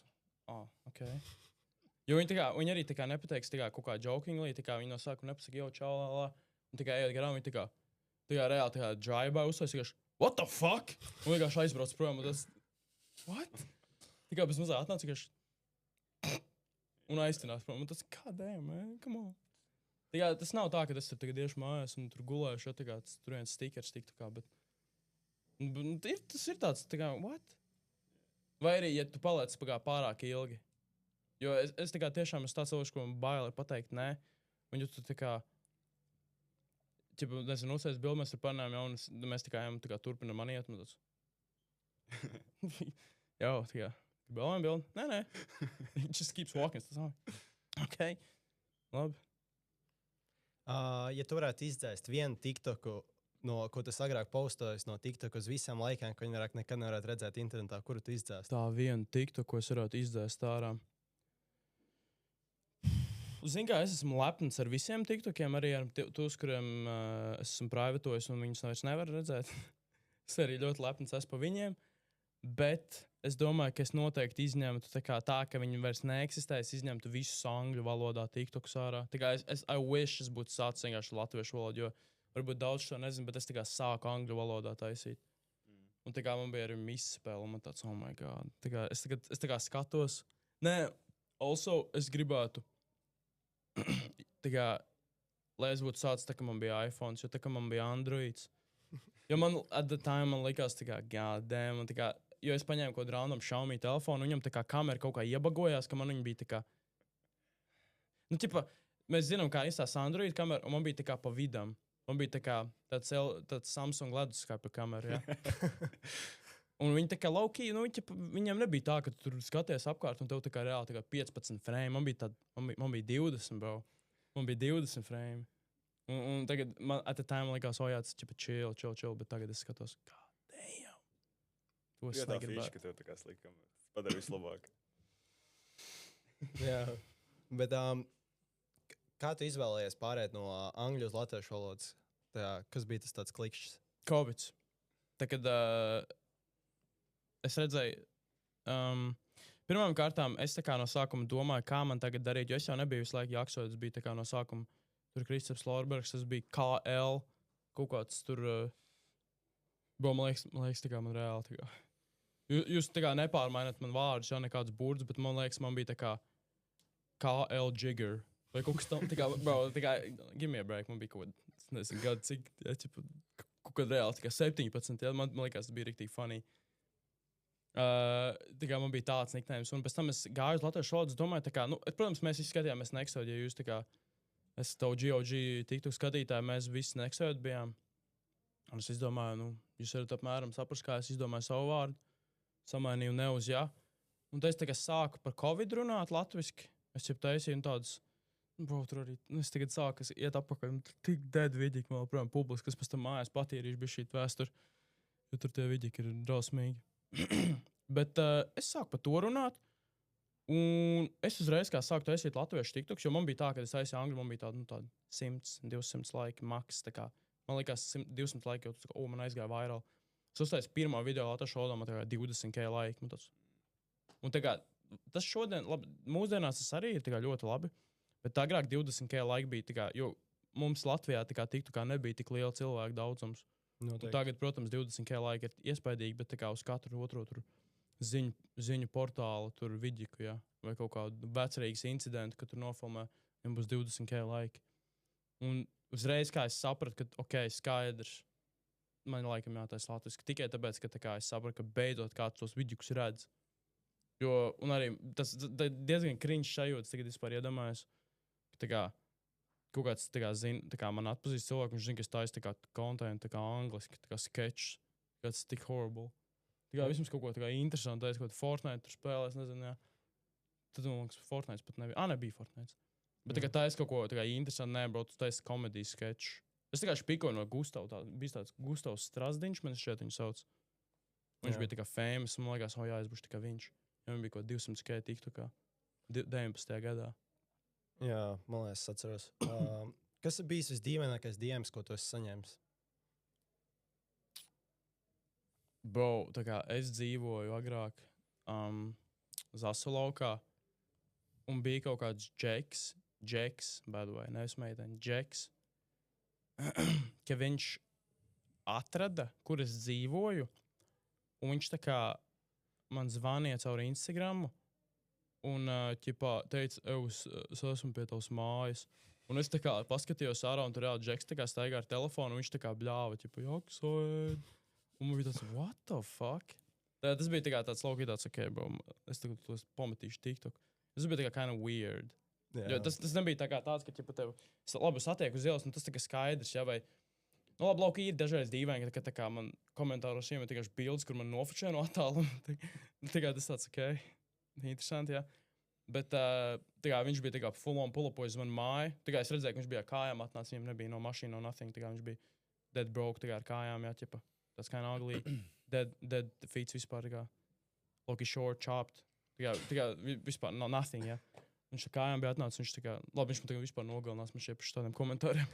ok. Jo viņi arī tā kā nepateiks tā kā kaut kā jokingly, tā kā viņi no sākuma nepasaka, jau čau, lā, un tā kā ejot garām, viņi tā kā reāli tā kā drive-by uzsājas, vienkārši, what the fuck? Un vienkārši aizbrauc prom, un tas, what? Tā kā bez mazā atnāca, vienkārši, un aiztinās prom, un tas, god damn, man, come on. Tā kā tas nav tā, ka es tur tagad iešu mājās un tur gulēšu, jo tā kā tur viens stikers tik tā kā, bet tas ir tāds, tā kā, what? Vai arī, ja tu paliec pārāk ilgi. Jo es tā kā tiešām esmu tāds cilvēks, ko man bail ir pateikt nē. Un ja tu tā kā, nezinu, uzsēs bildi, mēs tur parunājam, un mēs tā kā ejam, tā kā turpinam man iet, man tāds. Jau, tā kā, bildi. Nē. It just keeps walking. Ok, labi. Ja tu varētu izdzēst vienu TikToku, ko tu agrāk postojies no TikTok uz visiem laikiem, ko viņi nekad nevarētu redzēt internetā, kuru tu izdzēst? Tā viena TikTok, ko es varētu izdzēst ārā. Zini, kā es esmu lepns ar visiem TikTokiem, arī ar tos, kuriem es esmu privātojis un viņus vairs nevar redzēt. Es arī ļoti lepns esmu par viņiem, bet es domāju, ka es noteikti izņemtu tā, ka viņi vairs neeksistē, es izņemtu visus angļu valodā TikTokus ārā. Tā kā I wish es būtu sācis vienkārši latviešu valodu, jo varbūt daudz šo nezinu, bet es tā kā sāku angļu valodā taisīt. Un tā kā man bija arī misspēle, un man tāds, oh my god. Tā kā es tā kā skatos. Nē, also es gribētu tā kā, lai es būtu sācis tā, ka man bija iPhones, jo tā, ka man bija Androids. Jo man, at the time, man likās tā kā, god damn, un tā kā, jo es paņēmu kaut random Xiaomi telefonu, viņam tā kā kamera kaut kā iebagojās, ka man viņa bija tā kā, nu, tipa, mēs zinām, kā izstās Android kamera, un man bija tā kā pa vidam. Man bija tā kā tāds Samsung leduskapa kamera, jā. Un viņi tā kā low-key, nu, viņam nebija tā, ka tu tur skaties apkārt, un tev tā kā reāli tā kā 15 frame. Man bija 20, bro. Man bija 20 frame. Un tagad, at the time, man likās, jā, tas ir chill, bet tagad es skatos, god damn. To es tā negribētu. fiška tev tā kā slikam. Padara vislabāk. Jā, bet kā tu izvēlējies pārēt no angļu uz latviešu valodas? Kas bija tas tāds klikšķis? Covid. Tā kad es redzēju, pirmām kārtām es tā kā no sākuma domāju, kā man tagad darīt, jo es jau nebiju visu laiku jāksot, es biju tā kā no sākuma, tur Kristaps Lorbergs, tas bija KL, kaut kāds tur, man liekas, tā kā man reāli, tā kā, jūs tā kā nepārmainat man vārdus, jau nekāds burds, bet man liekas, man bija tā kā KL Jigger, vai kaut kas tam, tā kā, bro, tā kā, give me a break, man bija kaut kāds, nezinu, gadu, cik, ja, kaut kāds reāli, tā kā 17, ja, man liekas, tas bija riktīgi funny. Tā kā man bija tāds nicknames, un pēc tam es gāju uz latviešu valodu, domāju, tā kā, nu, protams, mēs visi skatījāmies Nextod, ja jūs tā kā, es tavu GOG TikTok skatītāju, mēs visi Nextod bijām. Un es izdomāju, nu, jūs varat apmēram saprast, kā es izdomāju savu vārdu, samainīju ne uz jā. Un tad es tā kā sāku par Covid runāt latviski, es jau taisīju tādus, bro, tur arī, es tagad sāku iet apakaļ, tik dead vidīgi, man vēl, protams, publiski, kas pēc tam mājās patīrīšu bija šī vēstur, jo tur tie vidīgi ir drausmīgi. Bet es sāku par to runāt, un es uzreiz kā sāku taisīt latviešu TikToks, jo man bija tā, ka es aizsāju angļu, man bija tāda, nu, tāda 100-200 laiki maks, tā kā, man likās 200 laiki, jau tā kā, man aizgāja viral. Es uztaisu pirmā video latviešu valodā, man tā kā 20k laiki, man tāds. Un tā kā, tas šodien, labi, mūsdienās tas arī ir tā kā ļoti labi, bet agrāk 20k laiki bija tā kā, jo mums Latvijā tā kā TikTokā nebija tik liela cilvēku daudzums. Un tagad, protams, 20K laika ir iespaidīgi, bet tā kā uz katru otro tur ziņu portālu, tur vidiku, ja? Vai kaut kādu vecrīgas incidentu, ka tur nofilmē, viņam būs 20K laika. Un uzreiz, kā es sapratu, ka, ok, skaidrs, man laikam jātais latviski, tikai tāpēc, ka tā kā es sapratu, ka beidzot kāds tos vidikus redz. Jo, un arī tas diezgan cringe sajūtas, tagad vispār iedomājos, ka tā kā kaut kāds, tā kā man atpazīst cilvēku, viņš zina, ka es taisu tā kā kontentu, tā kā angliski, tā kā sketchs, kāds tik horrible. Tā kā vismaz kaut ko tā kā interesantu, taisu, kaut Fortnite tur spēlēs, nezinu, jā. Tad man liekas, Fortnite pat nebija. Nebija Fortnite. Bet tā kā taisu kaut ko tā kā interesantu, bro, tu taisu komedijas sketchs. Es tā kā špikoju no Gustavu, bija tāds Gustavs Strasdiņš, man šeit viņu sauc. Viņš bija tā kā famous, man liekas, jā, es būšu tā kā viņš. Ja man bija kaut 200K TikTokā 19. gadā. Jā, man liekas, atceros. Kas ir bijis visdīvainākais DMs, ko tu esi saņēmis? Bro, tā kā es dzīvoju agrāk Zasu laukā, un bija kaut kāds Džeks, by the way, nevis meiteni, Džeks, ka viņš atrada, kur es dzīvoju, un viņš tā kā man zvanīja caur Instagramu, un ķipā teica, es esmu pie tavas mājas. Un es tā kā paskatījos ārā, un tur reāli Džeks tā kā staigā ar telefonu, un viņš tā kā bļāva, ķipā, jāksojēd. Un man bija tāds, what the fuck? Tas bija tā kā tāds laukī tāds, ok, bro, es tagad tos pametīšu TikTok. Tas bija tā kā kind of weird. Jo tas nebija tā kā tāds, ka, ķipā, tev, labi, satieku uz ielas, un tas tā kā skaidrs, ja, vai, nu, labi, laukī ir dažreiz dīvaini, ka tā kā man komentāros iemet tikai bildes, kur man nofočē no attālu. Tā kā tas tāds, ok. Interesanti, jā. Bet tā kā viņš bija tā kā full-on pull-upojis uz manu māju. Tā kā es redzēju, ka viņš bija ar kājām atnācis, viņam nebija no mašīna, no nothing. Tā kā viņš bija dead broke, tā kā ar kājām, jā, ķipa. Tas kā ugly. Dead feet vispār, tā kā Loki short, chopped. Tā kā vispār no nothing, jā. Viņš ar kājām bija atnācis, viņš tā kā, labi, viņš man tagad vispār nogalinās, man šeit par tādiem komentāriem.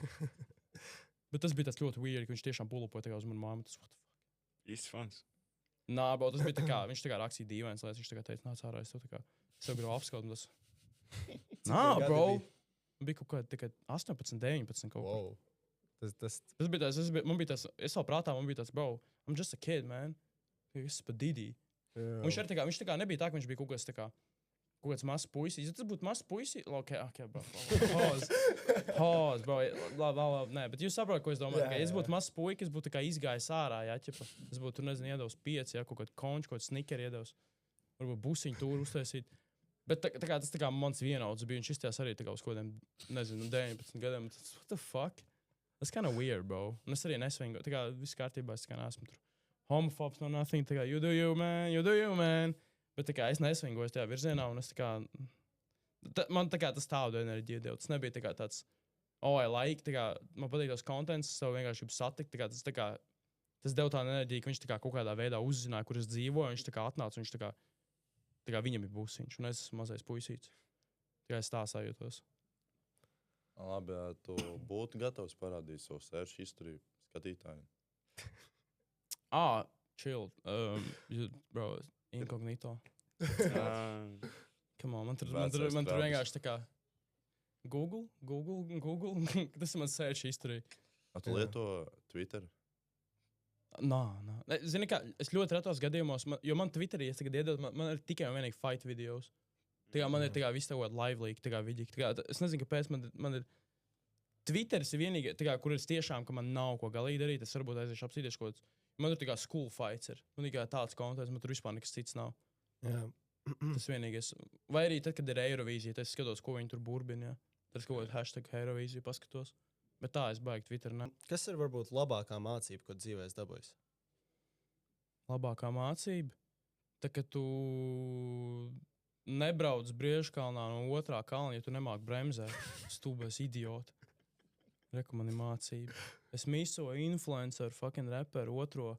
Bet tas bija tāds ļoti weird, ka viņš tiešām pull-upoja tā kā uz manu māju. Tas, what the fuck? Īsts fans. Nā, bro, tas bija tā kā, viņš tā kā rakstīja dīvains lietas, viņš tā kā teica, nāc ārā, es tev tā kā, sev gribu apskaut, un tas. Nā, bro, bija kaut kāda tikai 18, 19 kaut kā. Wow. Tas bija tas, man bija tas, es vēl prātā, man bija tas, bro, I'm just a kid, man. Es pa Didi. Un viņš tā kā, viņš tā kā nebija tā, ka viņš bija kaut kāds mazs puisis. Ja tas būtu mazs puisis, ok, bro, pause, bro, labi, nē, bet jūs saprotat, ko es domāju, ka es būtu mazs puisis, es būtu tā kā izgājis ārā, jā, ķipa, es būtu, nezinu, iedevis 5, jā, kaut kādu konču, kaut kādu snikeri iedevis, varbūt busiņu tūru uztaisīt. Bet tā kā tas tā kā mans vienauds bija, viņš izstājās arī tā kā uz kaut kādiem, nezinu, 19 gadiem, tas, what the fuck? Tas kind of weird, bro. Un es arī nesvingoju, tā kā viss kārtībā, es tā kā neesmu tur homofobs no nothing, tā kā you do you, man. Bet tā kā es nesvingoju tajā virzienā, un es tā kā, man tā kā tas tādu enerģiju deva. Tas nebija tā kā tāds, I like, tā kā, man patīk tos contents, es tev vienkārši gribu satikt, tā kā, tas deva tādu enerģiju, ka viņš tā kā kaut kādā veidā uzzināja, kur es dzīvoju, viņš tā kā atnāca, viņš tā kā viņam ir busiņš, un es esmu mazais puisīts. Tā kā es tā sajūtos. Labi, tu būtu gatavs parādīt savu search history skatītājiem. Chill. Bro, incognito. Come on, man tur vienkārši tā kā Google. Tas ir mans search history. Tu lieto Twitter? Nā. Zini kā, es ļoti retos gadījumos, jo man Twitterī, es tagad iedod, man ir tikai un vienīgi fight videos. Tā kā man ir tā kā viss tagad live leak, tā kā vidīgi. Tā kā, es nezinu, kāpēc man ir Twitteris ir vienīgi, tā kā, kur es tiešām, ka man nav ko galīgi darīt, es varbūt aiziešu apsīties kaut kāds. Man ir tā kā school fights ir. Man tikai tāds konteksts, man tur vispār nekas cits nav. Jā. Tas vienīgais. Vai arī tad, kad ir Eirovīzija, tad es skatos, ko viņi tur burbina. Tad es kaut kādu hashtag Eirovīziju paskatos. Bet tā es baigi Twitter. Ne. Kas ir varbūt labākā mācība, ko dzīvē esi dabūjis? Labākā mācība? Tā, ka tu nebrauc Briežkalnā no otrā kalna, ja tu nemāki bremzēt. Stulbais idioti. Reku man ir mācība. Es mīsoju influenceru, fucking reperu, otro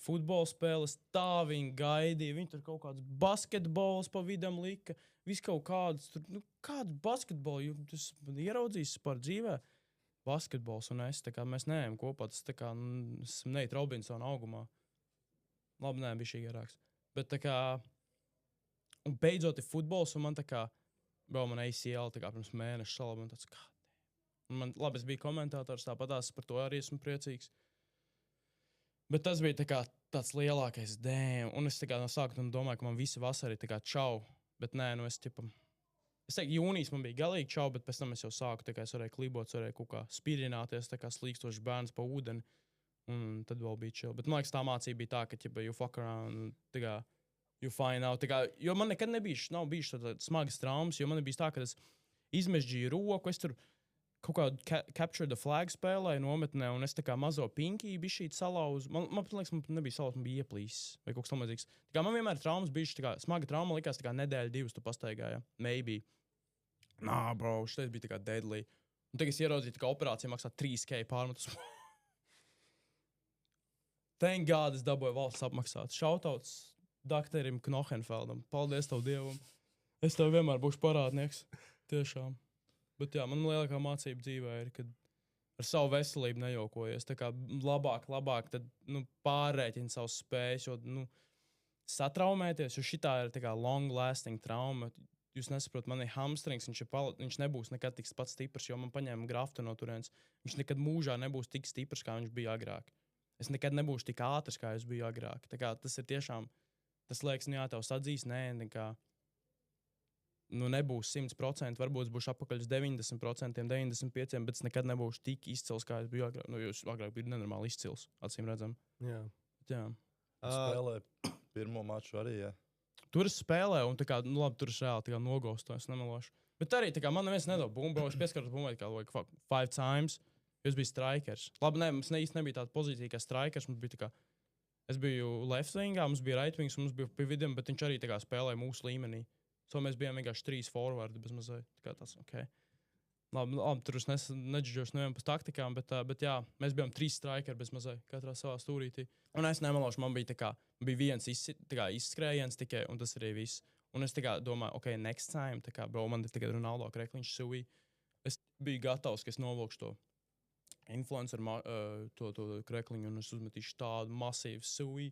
futbola spēles. Tā viņi gaidīja. Viņi tur kaut kāds basketbols pa vidam lika. Viss kaut kāds tur, kāds basketbols, tas ieraudzīs par dzīvē. Basketbols un es, tā kā mēs neejam kopā, tas tā kā, esam Nate Robinsona augumā. Labi, nē, bija šī garāks. Bet tā kā, un beidzot ir futbols, un man tā kā, bro, man ACL tā kā pirms mēneša salaba, un tāds, kā, Un man, labi, es biju komentātors, tāpatās par to arī esmu priecīgs. Bet tas bija tāds lielākais dēm. Un es no sākuma domāju, ka man visi vasari ir čau. Bet nē, es teiktu, jūnijas man bija galīgi čau, bet pēc tam es jau sāku, es varēju klibot, varēju kaut kā spīrināties, slīkstošs bērns pa ūdeni. Un tad vēl bija chill. Bet man liekas, tā mācība bija tā, ka, ja you fuck around, you find out. Jo man nekad nav bijušas tādas smagas traumas, jo man bija tā, ka es izmežģīju roku, es tur kaut kādu capture the flag spēlēju nometnē, un es mazo pinky bišķīt salauzu. Man liekas, man nebija salauzt, man bija ieplīsis vai kaut kas tamlīdzīgs. Man vienmēr traumas bijušas, smaga trauma likās nedēļa, 2 tu pastaigāji, maybe. Nā, bro, šitais bija deadly. Un tagad es ieraudzīju, ka operācija maksā 3K pārmetus. Thank God, es dabūju valsts apmaksāt. Shoutouts doktorim Knohenfeldam. Paldies tev, Dievam. Es tev vienmēr būšu parādnieks. Tiešām. Bet jā, man lielākā mācība dzīvē ir, kad ar savu veselību nejokojies. Tā kā labāk, tad pārrēķini savus spējas, jo satraumēties, jo šitā ir long-lasting trauma. Jūs nesaprotat, man ir hamstrings, viņš nebūs nekad tik pats stiprs, jo man paņēma graftu no turienes. Viņš nekad mūžā nebūs tik stiprs, kā viņš bija agrāk. Es nekad nebūšu tik ātrs, kā es biju agrāk. Tā kā tas ir tiešām, tas liekas, jā, tev sadzīs, nebūs 100%, varbūt es būšu apakaļ uz 90%, 95%, bet es nekad nebūšu tik izcils, kā es biju agrāk. Jūs agrāk bija nenormāli izcils, acīm redzam. Jā. Spēlē pirmo maču arī, jā. Tur es spēlēju, un labi, tur es reāli nogaustu, es nemelošu. Bet arī man neviens nedod bumbu, es pieskaros bumbai 5 times. Es biju strikers. Labi, mums īsti nebija tāda pozīcija kā strikers. Es biju left wingā, mums bija right wings, mums bija pie vidiem, bet viņš arī spēlēja mūsu līmenī. Mēs bijām vienkārši 3 forwardi bez mazliet. Tas, okay. Labi, tur es neģiģošu nevienu pēc taktikām, bet jā, mēs bijām 3 strikeri bez mazliet, katrā savā stūrītī. Un es nemelošu, man bija viens izskrējiens tikai, un tas arī viss. Un es domāju, ok, next time, bro, man ir tagad Ronaldo krekliņš suvī. Es biju gatavs, ka es novilkšu to influencer to krekliņu, un es uzmetīšu tādu masīvu sui,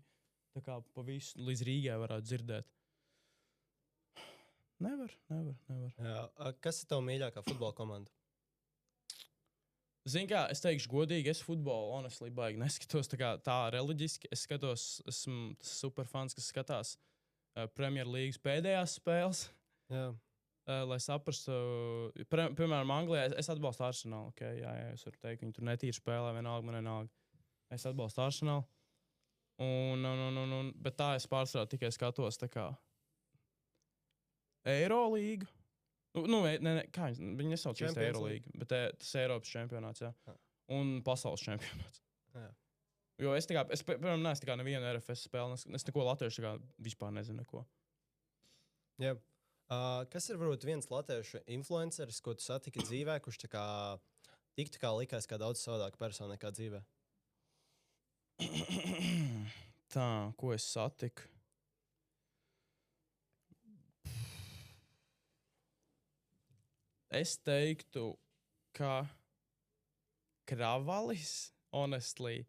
pa visu līdz Rīgai varētu dzirdēt. Nevar. Jā. Kas ir tava mīļākā futbola komanda? Zini kā, es teikšu godīgi, es futbolu honestly baigi neskatos tā reliģiski. Es skatos, esmu tas superfans, kas skatās Premier Leagues pēdējās spēles. Jā. Lai saprastu, piemēram, Anglijā es atbalstu Arsenalu. Okay? Jā, es varu teikt, viņi tur netīri spēlē, vienalga, man vienalga. Es atbalstu Arsenalu. Bet tā es pārsvarā tikai skatos Eirolīgu. Kā viņi nesauc īsti Eirolīgu, bet tas Eiropas čempionāts, jā. Un pasaules čempionāts. Jā. Jo es piemēram, neesmu nevienu RFS spēli, es neko latviešu vispār nezinu neko. Jā. Kas ir varbūt viens latviešu influenceris, ko tu satiki dzīvē, kurš tiktu likās kā daudz savādāka persona nekā dzīvē? Tā, ko es satiku? Es teiktu, ka Kravalis, honestly.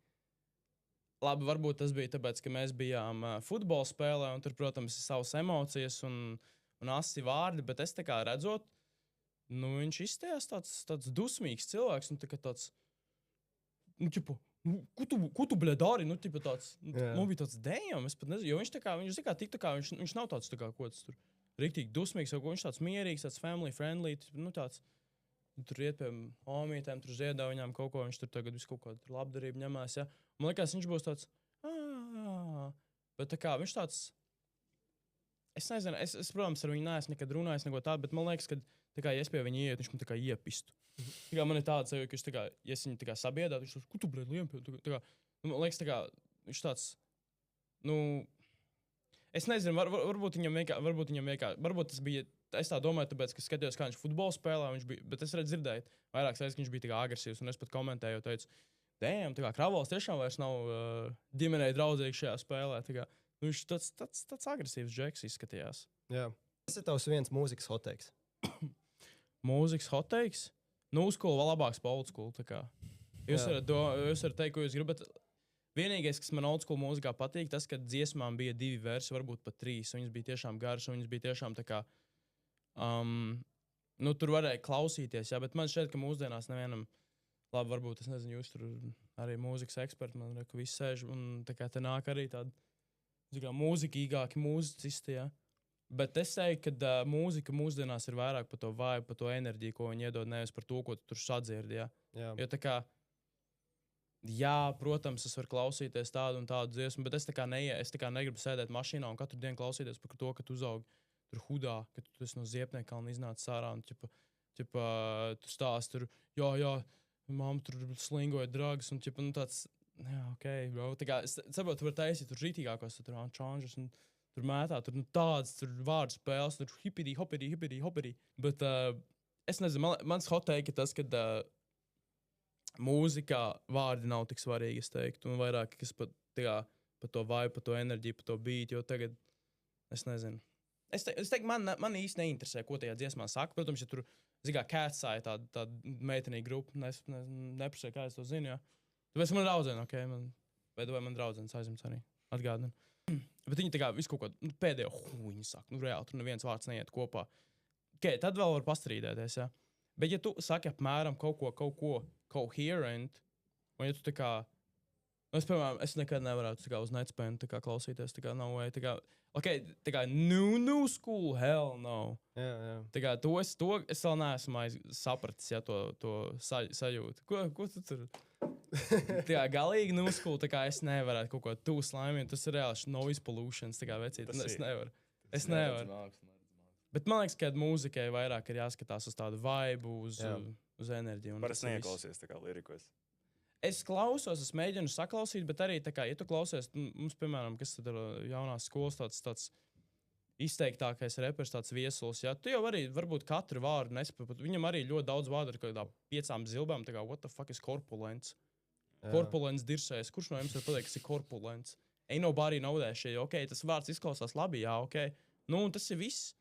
Labi, varbūt tas bija tāpēc, ka mēs bijām futbola spēlē, un tur, protams, ir savas emocijas un asi vārdi, bet es redzot, viņš izstājās tāds dusmīgs cilvēks, un tāds, ko tu bļa dari, tāds, man bija tāds dējam, es pat nezinu, jo viņš nav tāds, ko tas tur riktīgi dusmīgs, vai viņš tāds mierīgs, tāds family friendly, tāds, tur iet pie omītēm, tur ziedā viņām kaut ko, viņš tur tagad visu kaut ko labdarību ņemās, ja. Man liekas, viņš būs tāds, bet viņš tāds, es nezinu, es protams, ar viņu neesmu nekad runājis, neko tādu, bet man liekas, ka, ja es pie viņa ieiet, viņš man iepistu. Man ir tāds, ka viņš, ja es viņu sabiedātu, viņš tāds, ko tu, blēd, liempi? Man liekas, viņš tāds, es nezinu, varbūt viņam vienkārši, varbūt tas bija, es tā domāju, tāpēc, ka skatījos, kā viņš futbolu spēlē, bet es dzirdēju vairākas reizes, ka viņš bija agresīvs, un es pat komentēju, teicu, damn, Kravals tiešām vairs nav ģimenei draudzīgs šajā spēlē, viņš tāds agresīvs džeks izskatījās. Jā. Tas ir tavs viens mūzikas hoteiks. Mūzikas hoteiks? Uz skolu vēl labāks pa old school. Jūs varat teikt, ko jūs gribat. Vienīgais, kas man old school mūzikā patīk, tas, ka dziesmām bija 2 versi, varbūt pat 3. Viņas bija tiešām garas, un viņas bija tiešām Nu, tur varēja klausīties, jā, bet man šķiet, ka mūsdienās nevienam, labi, varbūt, es nezinu, jūs tur arī mūzikas eksperti, man liekas, ka visi sēž, un tā kā te nāk arī tādi, mūzikīgāki mūzicisti, jā. Bet es teiktu, ka mūzika mūsdienās ir vairāk par to vibe, par to enerģiju, ko viņi iedod, nevis par to, ko tu tur sadzirdi, jā. Jo tā kā, jā, protams, es varu klausīties tādu un tādu dziesmu, bet es tā kā negribu sēdēt mašīnā un katru dienu klausīties par to, ka tu uzaugi tur hudā, ka tu esi no Ziepniekalna iznācis ārā un, tu stāsti tur, jā, mamma tur slingoja dragas un, nu tāds, jā, okei, bro, tā kā, es saprotu, tu vari taisīt tur rītīgākos, tur čanžus un tur mētā, tur, nu tāds, tur vārdu spēles, tur hipidī, bet es nezinu, mans hot take ir tas, ka mūzikā vārdi nav tik svarīgi, es teiktu, un vairāk, kas pa to vibe, pa to enerģiju, pa to beat, jo tagad, es nezinu. Es teiktu, man īsti neinteresē, ko tajā dziesmā saka. Protams, ja tur, Catseye, tāda meitenīga grupa, neprasēja, kā es to zinu, jā. Tāpēc man draudzene, vai man draudzenes aizjumts arī, atgādina. Bet viņi tā kā visu kaut ko, pēdējo viņi saka, reāli, tur neviens vārds neiet kopā. Tad vēl var pastrīdēties, jā. Bet ja tu saki apmēram kaut ko coherent, un ja tu tā kā, es, piemēram, es nekad nevarētu tā kā uz netspēnu tā kā klausīties, tā kā no way, tā kā, tā kā new school, hell no. Jā. Tā kā to es vēl neesmu sapratis, ja to sajūtu. Ko tu tur? Tā kā galīgi new school, tā kā es nevarētu kaut ko too slimy, tas ir reāli noise pollutions, tā kā vecīt, es nevaru. Es nevaru. Bet man liekas, ka mūzikai vairāk ir jāskatās uz tādu vibe, uz enerģiju. Parasti neieklausies tā kā lirikos. Es klausos, es mēģinu saklausīt, bet arī, tā kā, ja tu klausies, mums, piemēram, kas tad ir jaunās skolas tāds izteiktākais repers, tāds viesuls, jā, tu jau arī varbūt katru vārdu nesaproti. Viņam arī ļoti daudz vārdu ir kaut kādā 5 zilbām, tā kā, what the fuck is corpulents? Corpulents dirsēs. Kurš no jums var pateikt, kas ir corpulents? Ain't nobody know that shit. Ok, tas vārds izklausās labi, jā, ok. Nu, un tas ir viss.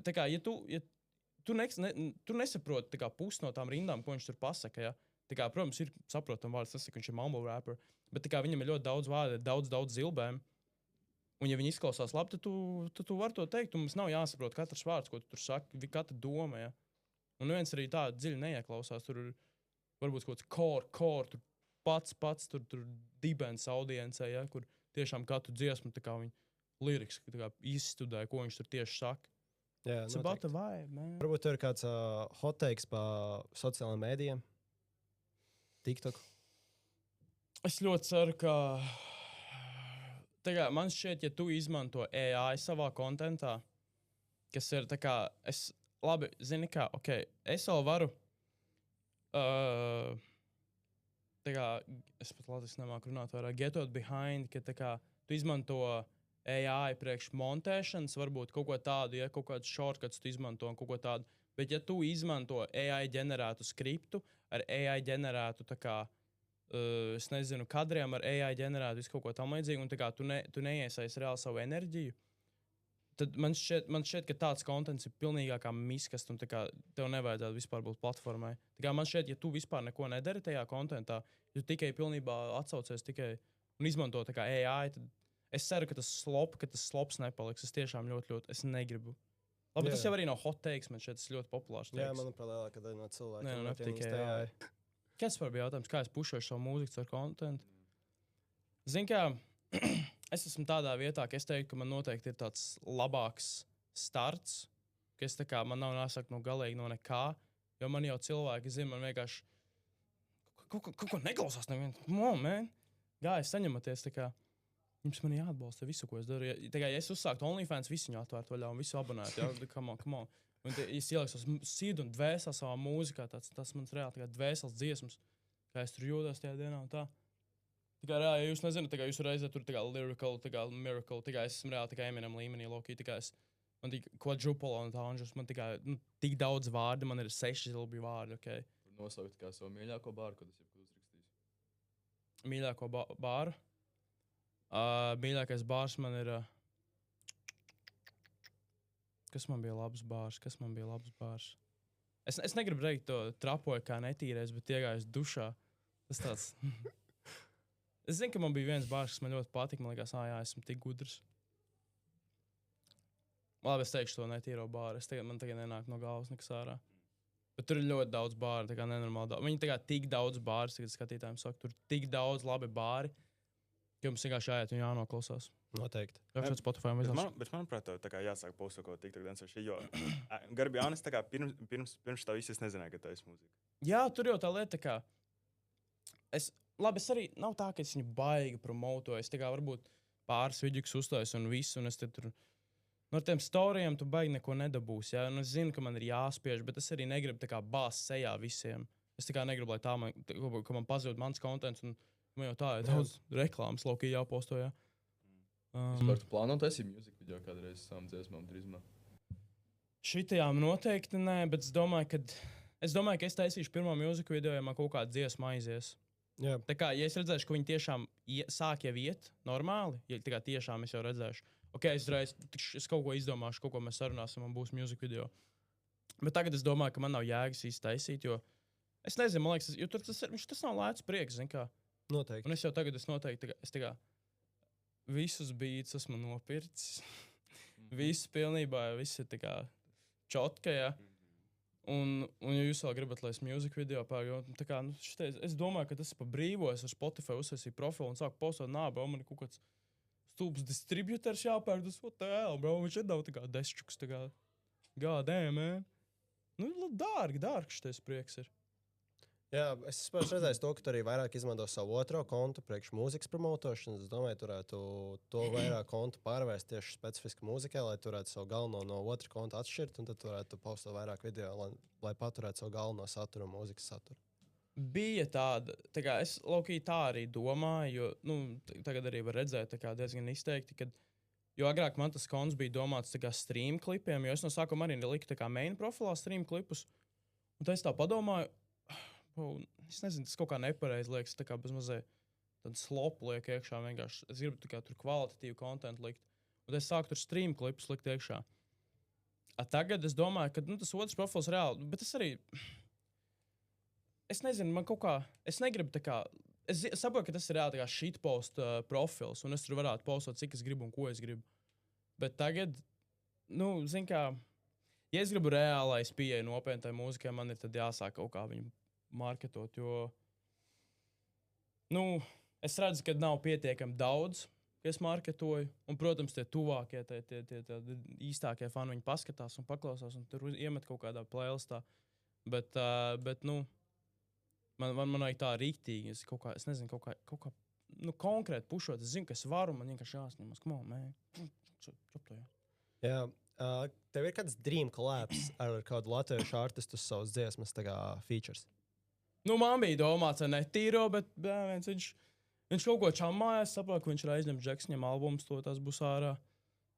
Tā kā, ja tu nesaproti tā kā pusi no tām rindām, ko viņš tur pasaka, jā. Tā kā, protams, ir saprotam vārds, tas ir, ka viņš ir mumble rapper, bet tā kā viņam ir ļoti daudz vārdu, daudz zilbēm, un ja viņi izklausās labi, tad tu vari to teikt, un mums nav jāsaprot katrs vārds, ko tu tur saki, katra doma, ja. Un neviens arī tā dziļi neieklausās, tur ir varbūt kaut kāds core, tur pats tur dibens audiencē, ja, kur tiešām katru dziesmu, tā kā viņi liriks, tā kā izstudē, ko viņš tur tieši saka. Jā, It's about the vibe, man. Varbūt tur ir kāds hot takes pa sociālajiem mēdījiem. TikTok. Es ļoti ceru, ka tā kā, man šķiet, ja tu izmanto AI savā kontentā, kas ir tā kā, labi, zini kā, es vēl varu, tā kā, es pat latviski nemāku runāt vairāk, get out behind, ka tā kā, tu izmanto AI priekš montēšanas, varbūt kaut ko tādu, ja kaut kādus shortcuts tu izmanto un kaut ko tādu, bet ja tu izmanto AI ģenerētu skriptu, ar AI ģenerētu, tā kā, es nezinu, kadriem ar AI ģenerētu visu kaut ko tam līdzīgu, un tā kā tu neiesaist reāli savu enerģiju, tad man šķiet, ka tāds kontents ir pilnīgākā miskast, un tā kā tev nevajadzētu vispār būt platformai. Tā kā man šķiet, ja tu vispār neko nedari tajā kontentā, ja tu tikai pilnībā atsaucies tikai un izmanto tā kā AI, tad es ceru, ka tas slops nepaliks. Es tiešām ļoti, es negribu. Labi, tas jau arī nav hot takes, man šeit tas ļoti populārs takes. Jā, manuprāt, lielākā daļa no cilvēkiem. Nē, tikai AI. Kas var bija jautājums, kā es pušošu savu mūziku ar kontentu? Zin kā, es esmu tādā vietā, ka es teiktu, ka man noteikti ir tāds labāks starts, ka es tā kā, man nav jāsaka no galīgi no nekā, jo man jau cilvēki zina, man vienkārši kaut ko neklausās neviens. Man, gājas saņematies, tā kā, jums man jāatbalsta visu, ko es daru. Tā kā, ja es uzsāktu OnlyFans, visu viņu atvērt vaļā un visu abonētu, jā, come on. Un es ielieku sirdi un dvēseli savā mūzikā, tas mans reāli tā kā dvēseles dziesmas, kā es tur jūtos tajā dienā un tā. Tā kā reāli, ja jūs nezināt, tā kā jūs reizē tur tā kā lyrical, tā kā miracle, tā kā es esmu reāli tā kā Eminem līmenī, lokī, tā kā man tik quadruple un tāņus, man tā kā, tik daudz vārdi, man ir 6 zilbi vārdi, okei. Tur nosaukt kā savu mīļāko bāru, ko tas jebkur uzrakstīs. Mīļāko bāru? Mīļākais bārs man ir... Kas man bija labs bārs? Es negribu teikt to trapoju kā netīrais, bet iegājis dušā. Tas tāds... Es zinu, ka man bija viens bārs, kas man ļoti patika. Man liekas, jā, esmu tik gudrs. Labi, es teikšu to netīro bāru. Man tagad nenāk no galvas nekas ārā. Bet tur ir ļoti daudz bāru, tā kā nenormāli daudz. Viņi tā kā tik daudz bāru, tagad skatītājiem saka, tur tik daudz labi bāri, ka jums vienkārši jāiet un jānoklausās. Noteikti. Jākšķiet Spotify un Bet, visās. bet manuprāt, tā kā jāsāk postot kaut ko TikTok dansošu, jo garbi jānis, tā kā pirms tā viss es nezināju, ka tā ir mūzika. Jā, tur jau tā lieta, ka es arī nav tā, ka es viņu baigi promotoju. Es tā kā varbūt pāris vidus uzstājas un visu, un es te tur no tiem storijiem tu baigi neko nedabūsi. Ja? Un es zinu, ka man ir jāspiež, bet es arī negribu tā kā bāzt sejā visiem. Es tā kā negribu, lai tā ka man pazūd mans kontents, un man jau tā ir daudz reklāmas laukī jāposto. Ja? Par tu plāno taisīt mūziku video kādreiz savām dziesmām drīzumā? Šitajām noteikti nē, bet es domāju, ka es taisīšu pirmo mūziku video, ja man kaut kāda dziesma aizies. Jā. Tā kā, ja es redzēšu, ka viņi tiešām sāk jau iet normāli, ja tā kā tiešām es jau redzēšu, ok, es kaut ko izdomāšu, kaut ko mēs sarunāsim, un būs mūzika video. Bet tagad es domāju, ka man nav jēgas īsti taisīt, jo es nezinu, man liekas, jo tas nav lēts prieks, zin kā. Noteikti. Un es jau tagad noteikti, es tā kā visus beats esmu nopircis. Viss pilnībā, viss ir tā kā čotka, ja. Un ja jūs vēl gribat, lai es mūziku video pērgu, tā kā, es domāju, ka tas ir pa brīvo, es ar Spotify uzsēsīju profilu un sāku postot nābu, man ir kaut kāds stulbs distributors jāpērk, tas what the hell, bro, viņš ir daudz tā kā desčuks, tā kā, god damn, man. Nu, dārgi šitais prieks ir. Jā, es esmu redzējis to, ka tu arī vairāk izmanto savu otro kontu priekš mūzikas promotošanas. Es domāju, turētu to vairāk kontu pārvērst tieši specifiski mūzikai, lai turētu savu galveno no otra konta atšķirt, un tad turētu postot vairāk video, lai paturētu savu galveno saturu un mūzikas saturu. Bija tāda, tā kā es laukī tā arī domāju, jo, tagad arī var redzēt tā kā diezgan izteikti, kad, jo agrāk man tas konts bija domāts tā kā stream klipiem, jo es no sākuma arī liku tā kā main profilā stream klipus, un tad es tā padomāju, es nezinu, tas kaut kā nepareizi liekas, tā kā bezmazē tādu slopu liek iekšā vienkārši. Es gribu tā kā tur kvalitatīvu kontentu likt. Un es sāku tur stream klipus likt iekšā. Tagad es domāju, ka tas otrs profils reāli, bet es arī, es nezinu, man kaut kā, es negribu tā kā, es saprotu, ka tas ir reāli tā kā shitpost profils, un es tur varētu postot, cik es gribu un ko es gribu. Bet tagad, zin kā, ja es gribu reāli, lai es pieeju nopietnai mūzikai, man ir tad jāsāk kaut kā viņu marketot, jo, es redzu, ka nav pietiekami daudz, ka es marketoju, un, protams, tie tuvākie, tie īstākie fani viņi paskatās un paklausās, un tur iemet kaut kādā playlistā, bet man vajag tā rīktīgi, es nezinu, kaut kā konkrēti pušot, es zinu, ka es varu, man vienkārši jāsņemas, come on, man. Jā. Tev ir kāds dream collabs ar kādu latviešu artistu savas dziesmas tā kā features? Man bija domāts ar netīro, bet viņš kaut ko čamājas, saprot, ka viņš ir aizņemts Džeks, viņam albums, tas būs ārā.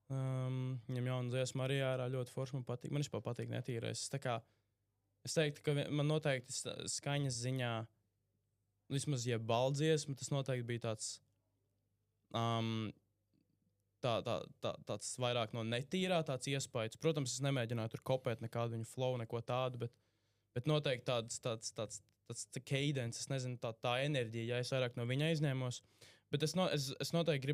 Viņam jauna dziesma arī ārā, ļoti forši man patīk. Man vispār patīk netīrais. Es teiktu, ka man noteikti skaņas ziņā, vismaz baldziesma, tas noteikti bija tāds tāds vairāk no netīrā, tāds iespējas. Protams, es nemēģināju tur kopēt nekādu viņu flow, neko tādu, bet noteikti tāds cadence, es nezinu, tā enerģija, ja es vairāk no viņa aizņēmos. Bet es noteikti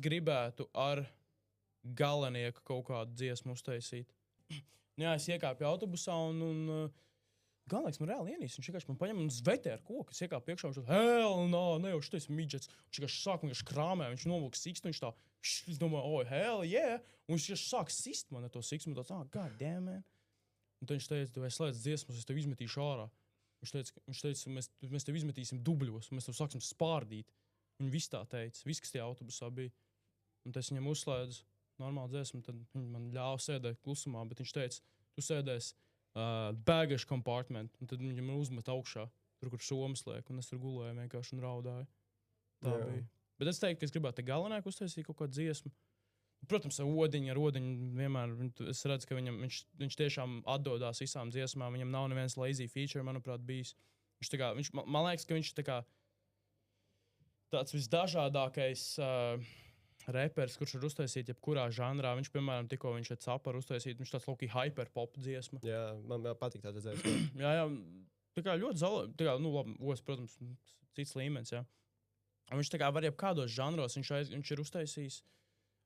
gribētu ar Galenieku kaut kādu dziesmu uztaisīt. Jā, es iekāpu autobusā un Galvenais man reāli ienīst. Viņš vienkārši man paņem un zvetē ar koku. Es iekāpu priekšā, viņš hell, ne jau šitais midžets. Viņš vienkārši sāk krāmē, viņš novilka sikstu, viņš tā, es domāju, hell, yeah. Un viņš vienkārši sāk sist man ar to sikstu, un tāds, god damn, man. Un tad viņš teica, vai slēdz dziesmas, es tev izmetīšu ārā. Viņš teica, mēs tev izmetīsim dubļos, mēs tev sāksim spārdīt. Viņi viss tā teica, viss, kas tie autobusā bija. Un tad es viņam uzslēdzu normālu dziesmu, tad viņi man ļāva sēdēt klusumā, bet viņš teica, tu sēdēsi baggage compartment, un tad viņam uzmet augšā, tur, kur somas liek, un es tur gulēju vienkārši un raudāju. Tā bija. Bet es teiktu, ka es gribētu te Galenieku uztaisīt kaut kādu dziesmu. Protams, ar Odiņu vienmēr, es redzu, ka viņš tiešām atdodās visām dziesmām, viņam nav neviens lazy feature, manuprāt, bijis. Man liekas, ka viņš tā kā tāds visdažādākais reperis, kurš var uztaisīt jebkurā žanrā. Viņš, piemēram, tikko viņš ir Caparu uztaisīt, viņš tāds lūkī hyperpop dziesma. Jā, man patīk tāda dziesma. jā, tā kā ļoti labi, protams, cits līmenis, jā. Un viņš tā kā var jebkādos žanros, viņš ir uztaisījis.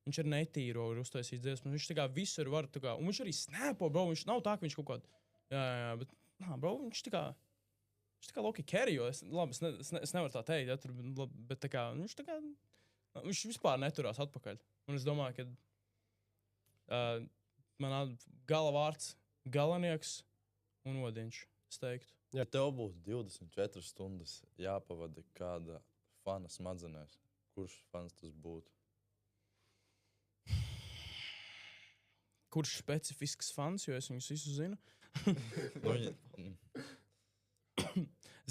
viņš ir netīro, ir uztaisījis dziesmas. Viņš tā kā visur var, tā kā, un viņš arī snapo, bro, viņš nav tā, ka viņš kaut kādā, jā, bet, bro, viņš tā kā Loki Kerry, jo es nevaru tā teikt, ja, tur, bet tā kā, viņš vispār neturās atpakaļ. Un es domāju, ka man gala vārds galanieks un odiņš, es teiktu. Ja tev būtu 24 stundas jāpavada kāda fana smadzenēs, kurš fans tas būtu? Kurš specifisks fans, jo es viņus visus zinu?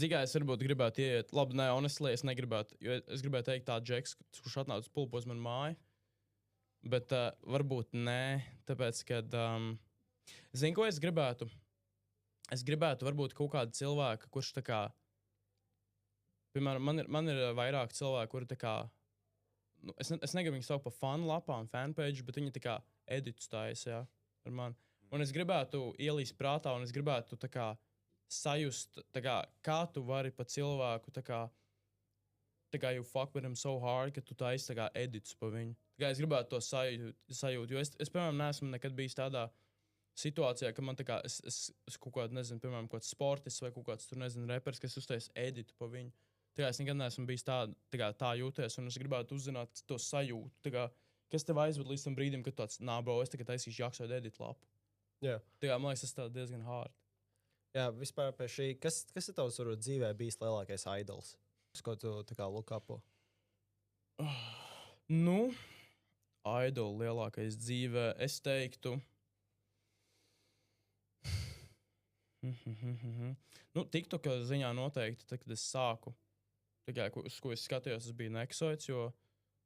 Zigā, es varbūt gribētu ieiet, labi, nē, honestly, es negribētu, jo es gribētu teikt tā Džeks, kurš atnāca uz pulpos man māju, bet varbūt nē, tāpēc, kad, zinu, ko es gribētu? Es gribētu varbūt kaut kādu cilvēku, kurš tā kā, piemēram, man ir vairāk cilvēku, kuri tā kā, nu, es negribu viņu saukt pa fanu lapām, fanpage, bet viņi tā kā editus tājas, jā, ar mani. Un es gribētu ielīst prātā, un es gribētu tā kā sajust, tā kā tu vari pa cilvēku, tā kā you fuck with him so hard, ka tu taisi tā kā editus pa viņu. Tā kā es gribētu to sajūt, jo es piemēram, neesmu nekad bijis tādā situācijā, ka man tā kā, es kaut kādu, nezinu, piemēram, kaut kāds sportists vai kaut kāds, tur, nezinu, repers, kas uztais editu pa viņu. Tā kā es nekad neesmu bijis tā jūties, un es gribētu uzzināt to sajūtu, tā kā, kas tev aizved līdz tam brīdim, kad tāds, bro, es tagad taisīšu jaksoju editu lapu. Jā. Tā kā, man liekas, tas tā diezgan hard. Jā, vispār pie šī, kas ir tavs varbūt dzīvē bijis lielākais idols? Ko tu tā kā look upo? Nu, idol lielākais dzīvē, es teiktu. Nu, TikToka ziņā noteikti, tad, kad es sāku, tā kā, uz ko es skatījos, tas bija Nexoids, jo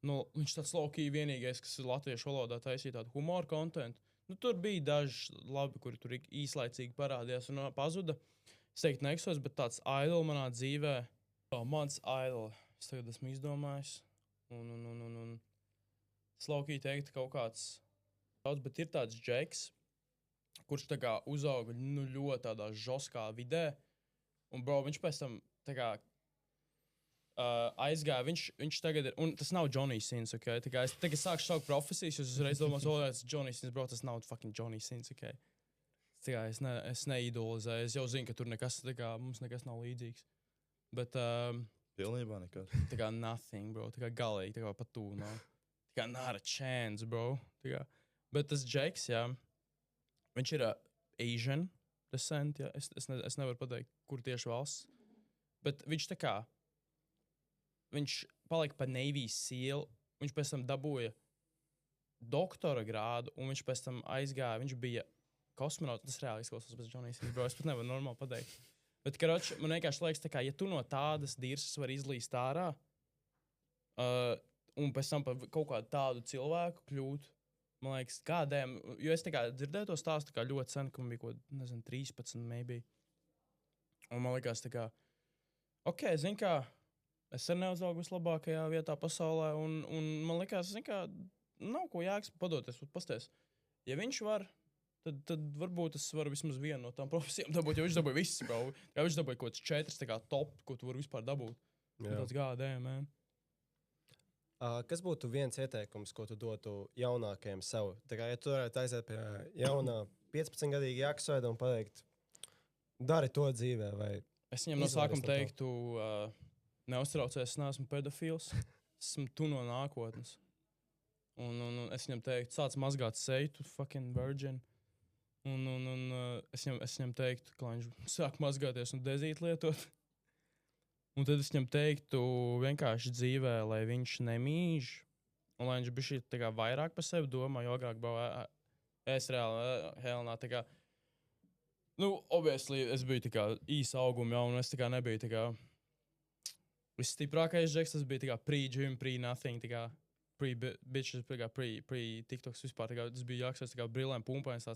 nu, viņš tāds low-key vienīgais, kas ir latviešu valodā taisīja tādu humoru kontentu. Nu, tur bija daži labi, kuri tur īslaicīgi parādījās un pazuda. Es teiktu Nexoids, bet tāds idol manā dzīvē, mans idol, es tagad esmu izdomājis. Un es low-key teiktu kaut kāds daudz, bet ir tāds Džeks, kurš tā kā uzauga nu, ļoti tādā žoskā vidē. Un, bro, viņš pēc tam tā kā aizgāja, viņš tagad ir, un tas nav Johnny Sins, ok? Tā kā es tagad sāku saukt profesijas, es uzreiz domāju, tas Johnny Sins, bro, tas nav fucking Johnny Sins, ok? Tā kā es neidolizēju, es jau zinu, ka tur nekas, tā kā mums nekas nav līdzīgs. Bet, Pilnībā nekas. tā kā nothing, bro, tā kā galīgi, tā kā pat tu nav. Tā kā not a chance, bro. Tā kā. Bet tas Džeks, jā, viņš ir Asian descent, jā, es nevaru pateikt, kur tieši valsts, bet viņš tā kā, viņš palika pa Navy SEAL, viņš pēc tam dabūja doktora grādu, un viņš pēc tam aizgāja, viņš bija kosmonauts, tas reāli izklausās pēc Johnny Sins, bro, es pat nevaru normāli pateikt. Bet, karoč, man vienkārši liekas, tā kā, ja tu no tādas dirsas vari izlīst ārā, un pēc tam par kaut kādu tādu cilvēku kļūt, man liekas, kādēm, jo es tā kā dzirdēju to stāstu tā kā ļoti sen, ka man bija kaut, nezinu, 13, maybe. Un man liekas, tā kā, ok, zin kā, es arī neuzaugu vislabākajā vietā pasaulē, un man liekas, zin kā, nav ko jēgas padoties, pasties. Ja viņš var, tad varbūt es varu vismaz vienu no tām profesijām dabūt, jo viņš dabūja viss, bro. Ja viņš dabūja kaut kāds 4 tā kā top, ko tu vari vispār dabūt. Tāds gādēm, man. Kas būtu viens ieteikums, ko tu dotu jaunākajam sev? Tā kā, ja tu varētu aiziet pie jaunā 15-gadīga Jaksoida un pateikt, dari to dzīvē, vai... Es viņam no sākuma teiktu, neuztraucies, es neesmu pedofils, esmu tu no nākotnes. Un es viņam teiktu, sāc mazgāt seju, tu fucking virgin. Un es viņam teiktu, ka viņš sāk mazgāties un dezīt lietot. Un tad es viņam teiktu vienkārši dzīvē, lai viņš nemīž. Un lai viņš bišķi tā kā vairāk par sevi domā, jo agrāk es reāli, Helnā, tā kā, nu, obviously, es biju tā kā īsa auguma jau, un es tā kā nebiju tā kā visstiprākais Džeks, tas bija tā kā pre-gym, pre-nothing, tā kā pre-bitches, tā kā pre-tiktoks vispār, tā kā tas bija Jaksois, tā kā brillēm pumpēns,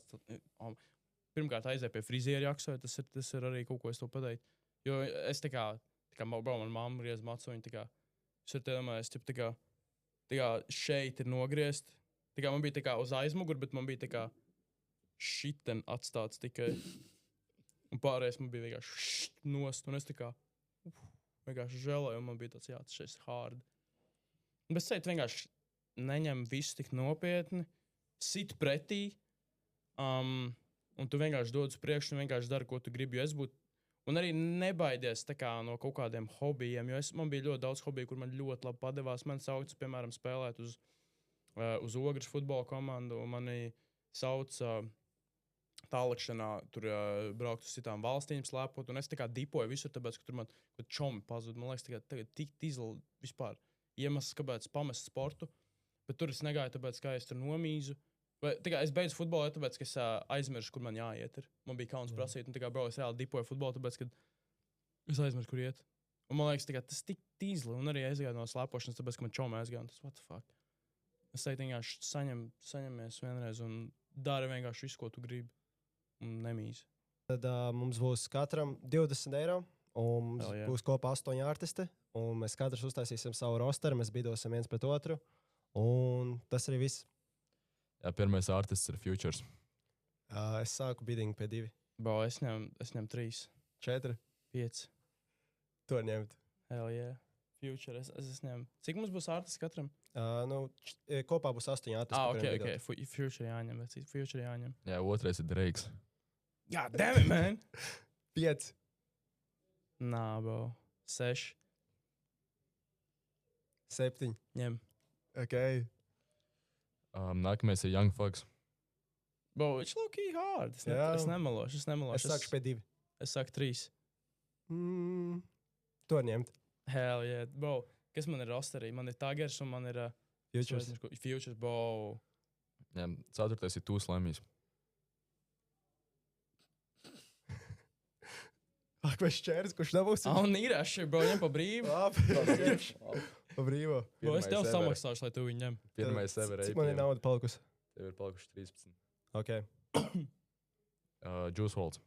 pirmkārt aizēja pie friziera Jaksoja, tas ir arī kaut ko es to pateikt. Jo es tā kā bro, man mamma riez macu, viņa tā kā, es ar tevi domāju, es tā kā šeit ir nogriezt, tā kā man bija tā kā uz aizmugur, bet man bija tā kā šiten atstāts tikai, un pārējais man bija vienkārši nost, un es tā kā, vienkārši žēlēju, un man bija tāds, jā, tas šeit hard. Bet es teicu vienkārši neņem visu tik nopietni, sit pretī, un tu vienkārši dod uz priekšu un vienkārši dari, ko tu gribi. Un arī nebaidies tā kā, no kaut kādiem hobijiem, jo man bija ļoti daudz hobiju, kur man ļoti labi padevās. Man sauc, piemēram, spēlēt uz Ogres futbola komandu, un mani sauc tālākšanā, tur braukt uz citām valstīm, slēpot, un es tā kā dipoju visur, tāpēc, ka tur man čomi pazud. Man liekas, tagad tik izla vispār iemesls, kāpēc pamest sportu, bet tur es negāju, tāpēc, ka es tur nomīzu. Es beidzu futbolu, tāpēc, ka es aizmirsu, kur man jāiet. Man bija kauns prasīt, un bro, es reāli dipoju futbolu, tāpēc, ka es aizmirsu, kur iet. Un man liekas, tas tik tīzli, un arī aizgāju no slēpošanas, tāpēc, ka man čomi aizgāja, un tas, what the fuck? Es teiktu, vienkārši saņemies vienreiz un dari vienkārši visu, ko tu gribi, un nemīzi. Tad mums būs katram 20 eiro, un mums būs kopā 8 artisti, un mēs katrs uztaisīsim savu rosteru, mēs bidosim viens pret otru, un tas arī viss. Jā, pirmais artists ir Futures. Es sāku bidding pie 2. Bro, es ņem 3, 4. 5. To ņemt. Hell yeah. Future, es ņemu. Cik mums būs artists katram? Kopā būs 8 artisti. Ok. Future jāņem. Future jāņem. Jā, otrais ir Drakes. God damn it, man! 5. Nā, bro. 6. 7. Ņem. Ok. Nākamais ir Young Fugs. Bro, it's low-key hard. Es nemelošu. Es sāku pie 2. Es sāku 3. To ņemt. Hell yeah. Bro, kas man ir rosterī? Man ir Tigers un man ir Futures. Futures, bro. Jā, ceturtais ir Tūs Lemijs. Ak, vai šķērs, kurš nebūs? Un īrāši, bro, ņem pa brīvu. Pa brīvo. Bro, es tev samaksāšu, lai tu viņu ņem. Pirmais ever Cik man ir nauda palikusi? Tev ir palikuši 13. Ok. Juice WRLD.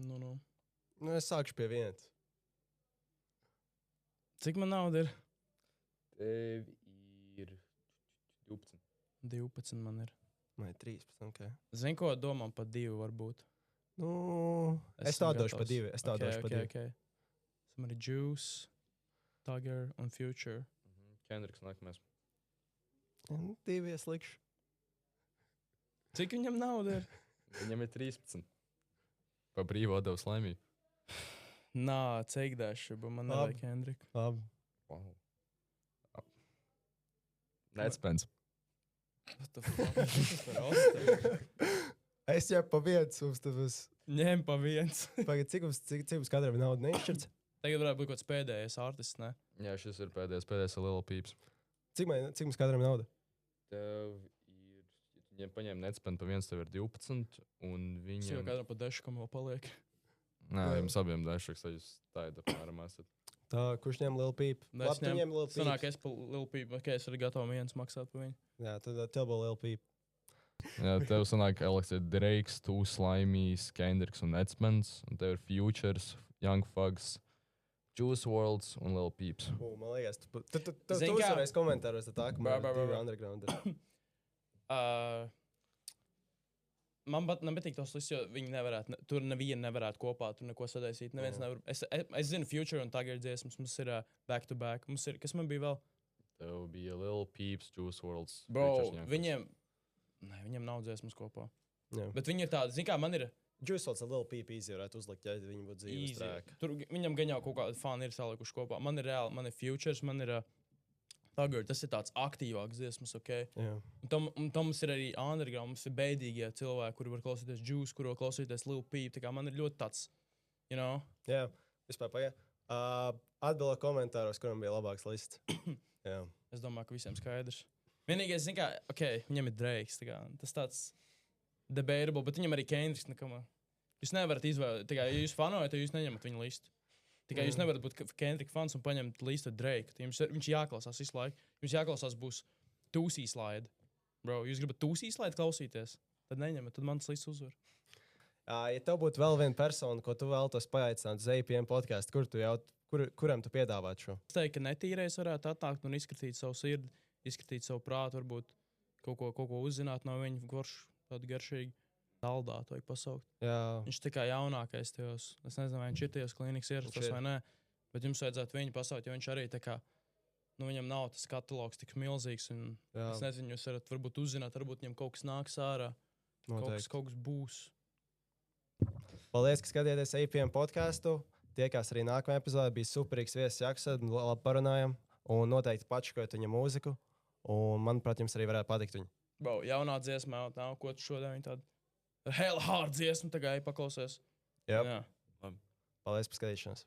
Nu. Es sākšu pie 1. Cik man nauda ir? Tev ir 12. 12 man ir. Man ir 13, ok. Zini, ko domām pa 2 varbūt? Es tā došu pa 2. Okay. Man ir Juice, Tiger un Future. Kendricks nākamais. 2 ieslīgšu. Cik viņam nauda ir? Viņam ir 13. Pa brīvu atdevu Lemiju. Nā, ceikdēšu, bet man nevajag Kendrick. Labi. Wow. Netspence. What the fuck? Es jau pa 1 mums te būs. Ņem pa 1. Pagad, cik mums katram nauda neizšķirts? Tagad varētu būt kaut kāds pēdējais artists, ne? Jā, šis ir pēdējais ir Lil Peeps. Cik mums katram nauda? Tev ir, ja tu paņēmi Netspence pa 1, tev ir 12, un viņam... Jau katram pa 10, kam vēl paliek. Nē, jums abiem dešaks, tad jūs tādi apmēram esat. Tā, kurš ņem Lil Peep? Es tu ņem Lil Peep. Sanāk, es pa Lil Peep, ok, es arī gatavs viens maksāt par viņu. Jā, tad tev būs Lil Peep. Jā, tev sanāk, Alex ir Drakes, Tūs Lemijs, Kendricks un Netspence, un tev ir Futures, Young Fugs, Juice WRLD un Lil Peeps. Man liekas, tu uzvarēsi komentāros, tā kā man ir 2 undergrounder. Man nepatīk tos lists, jo viņi nevarētu, tur nevienu nevarētu kopā, tur neko sadaisīt. Neviens nevar. Es zinu Future un Tiger dziesmas, mums ir back to back. Mums ir, kas man bija vēl? Tev bija Lil Peeps, Juice WRLD. Bro, viņiem nav dziesmas kopā. Jā. Bet viņi ir tādi, zin kā, man ir... Juice WRLD un Lil Peep easy varētu uzlikt, ja viņi būtu dzīves trēki. Tur viņam gan jau kaut kādi fani ir salikuši kopā. Man ir reāli, man ir Futures, man ir... Tiger, tas ir tāds aktīvāks dziesmas, ok? Jā. Un tam mums ir arī underground, mums ir beidīgie cilvēki, kuri var klausīties Juice, kuri var klausīties Lil Peep. Tā kā man ir ļoti tāds, you know? Jā, vispār pagaid. Atbilda komentāros, kuram bija labāks lists. Jā. Es domāju, ka visiem skaidrs. Vienīgais, zin kā, ok, viņam ir Drakes, tā kā, tas tāds debatable, bet viņam arī Kendricks nekam. Jūs nevarat izvēlēt, tā kā, ja jūs fanojat, tad jūs neņemat viņu listu. Tikai jūs nevarat būt Kendrick fans un paņemt listu Drake. Viņš jāklausās visu laiku. Jums jāklausās būs tūsī slaidi. Bro, jūs gribat tūsī slaidi klausīties? Tad neņemat, tad mans lists uzvar. Ja tev būtu vēl viena persona, ko tu vēlētos paaicināt uz APM podcastu, kuram tu piedāvāt šo? Es teiktu, ka netīrais varētu atnākt un izskatīt savu sirdi, izskatīt savu prātu, varbūt kaut ko uzzināt no viņa, kurš tādu garšīgi. Daldāt, vajag pasaukt. Jā. Viņš tā kā jaunākais tajos, es nezinu, vai viņš ir tajos klīnikas ierastos vai nē, bet jums vajadzētu viņu pasaukt, jo viņš arī tā kā nu, viņam nav tas katalogs tik milzīgs. Jā, Es nezinu, jūs varat varbūt uzzināt, varbūt viņam kaut kas nāks ārā, noteikti. kaut kas būs. Paldies, ka skatījāties APM podcastu. Tiekās arī nākamajā epizodē. Bija superīgs viesis Jaksa, labi parunājām. Un noteikti pačakojat viņa mūziku. Un, manuprāt, jums arī varētu patikt viņa. Bau, jaunā dziesmā, nav ko tu šodien viņa tāda hell hard dziesma, tagad paklausies. Jā. Jā. Paldies par skatīšanos.